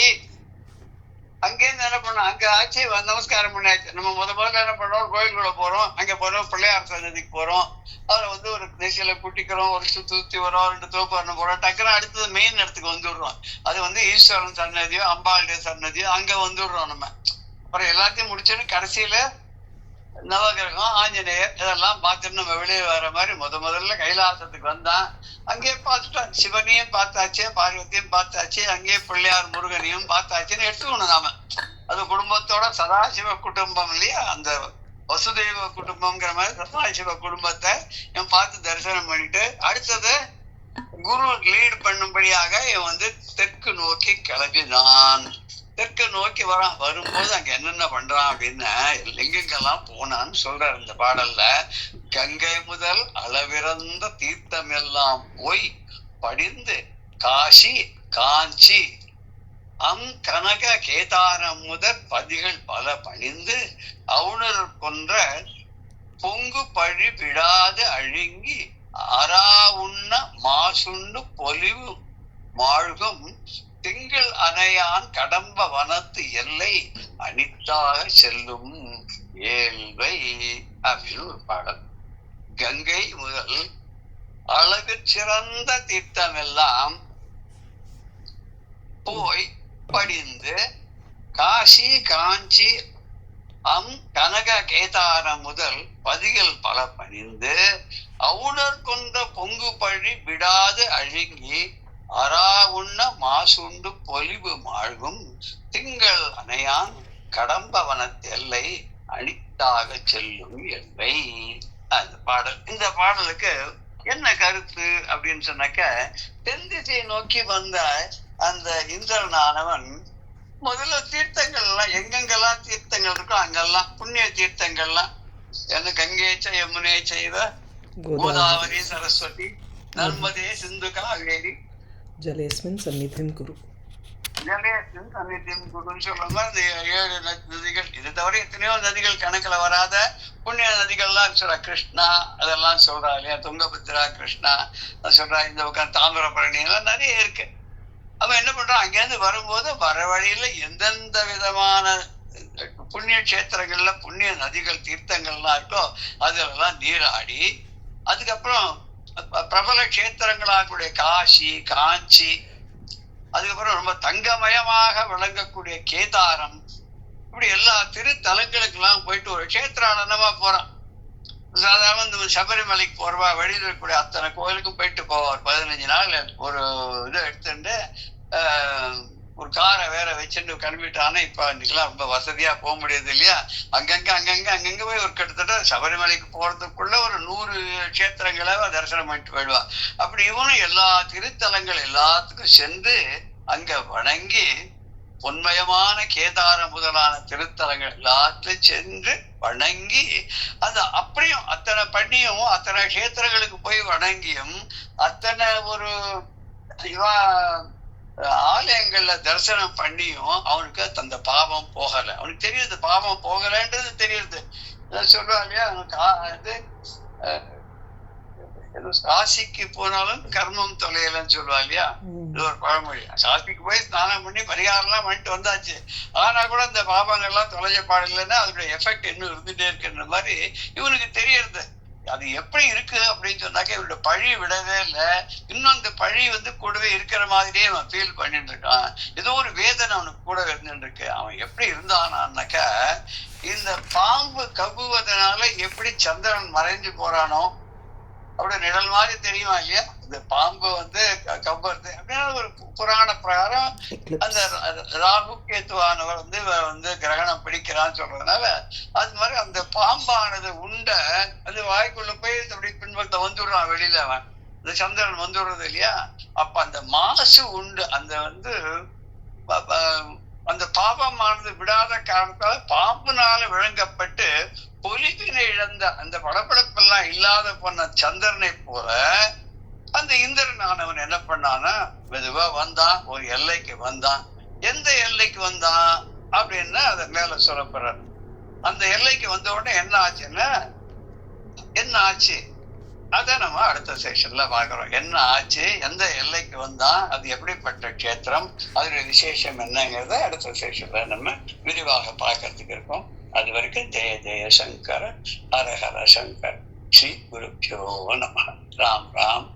அங்கேருந்து என்ன பண்ணோம், அங்க ஆச்சு நமஸ்காரம் பண்ணியாச்சு. நம்ம முதல்ல என்ன பண்ணோம், கோயிலுக்குள்ள போறோம், அங்க போறோம், பிள்ளையார் சன்னதிக்கு போறோம். அதுல ஒரு தேசியில குட்டிக்கிறோம், ஒரு சுத்தி வரோம், 2 தோப்பு போறோம். டக்குன்னு அடுத்தது மெயின் இடத்துக்கு வந்துடுறோம். அது ஈஸ்வரன் சன்னதியோ அம்பாளுடைய சன்னதியோ அங்க வந்துடுறோம் நம்ம. அப்புறம் எல்லாத்தையும் முடிச்சுட்டு கடைசியில நவகிரகம், ஆஞ்சநேயர் இதெல்லாம் பார்த்துட்டு நம்ம வெளியே வர மாதிரி முதல்ல கைலாசத்துக்கு வந்தான். அங்கேயே பார்த்துட்டோம், சிவனையும் பார்த்தாச்சு, பார்வதியும் பார்த்தாச்சு, அங்கேயே பிள்ளையார் முருகனையும் பார்த்தாச்சுன்னு எடுத்துக்கணும் நாம. அது குடும்பத்தோட சதாசிவ குடும்பம் இல்லையா, அந்த வசுதேவ குடும்பம்ங்கிற மாதிரி சதாசிவ குடும்பத்தை இவன் பார்த்து தரிசனம் பண்ணிட்டு அடுத்தது குரு லீட் பண்ணும்படியாக இவன் தெற்கு நோக்கி கிளம்பினான். தெற்கு நோக்கி வரும்போது அங்க என்னென்ன பண்றான் அப்படின்னா, எங்கெங்கெல்லாம் போனான்னு சொல்றாரு இந்த பாடல்ல. கங்கை முதல் அளவிறந்த தீர்த்தம் எல்லாம் போய் படிந்து காசி காஞ்சி கனக கேதாரம் முதல் பதிகள் பல பணிந்து அவுணர் கொன்ற பொங்கு பழி விடாது அழுங்கி அரா உண்ண மாசுண்ணு பொலிவு மாழ்கும் திங்கள் அணையான் கடம்ப வனத்து எல்லை அனித்தாக செல்லும் ஏழ்வை அப்படின்னு ஒரு பாடல். கங்கை முதல் அளவு சிறந்த தீர்த்தம் எல்லாம் போய் படிந்து காசி காஞ்சி கனக கேதாரம் முதல் பதிகள் பல பணிந்து அவுணர் கொண்ட பொங்கு பழி விடாது அழுங்கி அரா உண்ண மாசுண்டு பொலிவு மாழ்கும் திங்கள் அணையான் கடம்ப வனத்து எல்லை அனித்தாக செல்லும் எல்லை. அந்த பாடல். இந்த பாடலுக்கு என்ன கருத்து அப்படின்னு சொன்னாக்க, தென் திசையை நோக்கி வந்த அந்த இந்திரனானவன் முதல்ல தீர்த்தங்கள் எல்லாம் எங்கெங்கெல்லாம் தீர்த்தங்கள் இருக்கோ அங்கெல்லாம் புண்ணிய தீர்த்தங்கள்லாம் என்ன, கங்கேச்ச யமுனே செய்வ கோதாவரி சரஸ்வதி நர்மதே சிந்து காவேரி ஜலேஸ்மின் சந்நிதிம் குரு, ஜலேஸ்மின் சந்நிதிம் குருன்னு சொல்றாங்க. அந்த 7 நதிகள், இது தவிர எத்தனையோ நதிகள் கணக்குல வராத புண்ணிய நதிகள்லாம் சொல்றா. கிருஷ்ணா அதெல்லாம் சொல்றா இல்லையா, துங்கபத்ரா கிருஷ்ணா சொல்றா. இந்த பக்கம் தாமிரபரணி எல்லாம் நிறைய இருக்கு. அவன் என்ன பண்றான், அங்கேருந்து வரும்போது வர வழியில எந்தெந்த விதமான புண்ணிய கஷேத்திரங்கள்ல புண்ணிய நதிகள் தீர்த்தங்கள்லாம் இருக்கோ அதெல்லாம் நீராடி, அதுக்கப்புறம் பிரபல கஷேத்திரங்களாகக்கூடிய காசி காஞ்சி, அதுக்கப்புறம் ரொம்ப தங்கமயமாக விளங்கக்கூடிய கேதாரம், இப்படி எல்லா திருத்தலங்களுக்கு எல்லாம் போயிட்டு ஒரு கஷேத்திரானந்தமா போறான். சாதாரண இந்த சபரிமலைக்கு போறவா வெளியில் இருக்கக்கூடிய அத்தனை கோயிலுக்கும் போயிட்டு போவார். 15 நாள் ஒரு இதை எடுத்துட்டு ஒரு காரை வேற வச்சுட்டு கிளம்பிட்டானா. இப்ப இன்னைக்கெல்லாம் ரொம்ப வசதியா போக முடியாது இல்லையா, அங்கங்க போய் ஒரு கிட்டத்தட்ட சபரிமலைக்கு போறதுக்குள்ள ஒரு 100 கஷேத்திரங்களை தரிசனம் பண்ணிட்டு போயிடுவா. அப்படி இவனும் எல்லா திருத்தலங்கள் எல்லாத்துக்கும் சென்று அங்க வணங்கி பொன்மயமான கேதாரம் முதலான திருத்தலங்கள் எல்லாத்திலும் சென்று வணங்கி, அது அப்படியும் அத்தனை பண்ணியும் அத்தனை கஷேத்திரங்களுக்கு போய் வணங்கியும் அத்தனை ஒரு ஆலயங்கள்ல தரிசனம் பண்ணியும் அவனுக்கு அந்த பாவம் போகல. அவனுக்கு தெரியுது பாவம் போகலன்றது தெரியுது. சொல்றா இல்லையா, இது காசிக்கு போனாலும் கர்மம் தொலையலன்னு சொல்லுவா இல்லையா, இது ஒரு பழமொழி. காசிக்கு போய் ஸ்நானம் பண்ணி பரிகாரம் எல்லாம் பண்ணிட்டு வந்தாச்சு, ஆனா கூட இந்த பாவங்கள் எல்லாம் தொலைஞ்ச பாடலைன்னா அதோட எஃபெக்ட் இன்னும் இருந்துட்டே இருக்குன்ற மாதிரி இவனுக்கு தெரியறது. அது எப்படி இருக்கு அப்படின்னு சொன்னாக்க இவனோட பழி விடவே இல்லை. இன்னும் அந்த பழி கூடவே இருக்கிற மாதிரியே அவன் ஃபீல் பண்ணிட்டு இருக்கான். ஏதோ ஒரு வேதனை அவனுக்கு கூட இருந்துட்டு இருக்கு. அவன் எப்படி இருந்தானான்னாக்கா, இந்த பாம்பு கவ்வுவதனால எப்படி சந்திரன் மறைஞ்சு போறானோ அப்படி நிழல் மாதிரி தெரியுமா இல்லையா, இந்த பாம்பு கவ்வுறது அப்படின்னா ஒரு புராண பிரகாரம் அந்த ராகு கேத்துவானவர் கிரகணம் பிடிக்கிறான்னு சொல்றதுனால அது மாதிரி அந்த பாம்பானது உண்ட அது வாய்க்குள்ள போய் அப்படி பின்பக்கத்தை வந்துடுறான் வெளியில. அவன் இந்த சந்திரன் வந்துடுறது இல்லையா, அப்ப அந்த மாசு உண்டு அந்த பாபமானது விடாத காரணத்தால பாம்புனால விளங்கப்பட்டு பொலிவினை இழந்த அந்த படப்படப்பெல்லாம் இல்லாத போன சந்திரனை போல அந்த இந்திரன் ஆனவன் என்ன பண்ணான்னா மெதுவா வந்தான், ஒரு எல்லைக்கு வந்தான். எந்த எல்லைக்கு வந்தான் அப்படின்னா அதை மேல சொல்லப்படுறார். அந்த எல்லைக்கு வந்த உடனே என்ன ஆச்சு அத நம்ம அடுத்த செக்ஷன்ல பாக்குறோம். என்ன ஆச்சு, எந்த எல்லைக்கு வந்தான், அது எப்படிப்பட்ட கேத்திரம், அதோட விசேஷம் என்னங்கிறத அடுத்த செக்ஷன்ல நம்ம விரிவாக பார்க்கறதுக்கு இருக்கோம். அது வரைக்கும் ஜெய ஜெய சங்கர, ஹர ஹர சங்கர், ஸ்ரீ குருப்யோ நம. ராம் ராம்.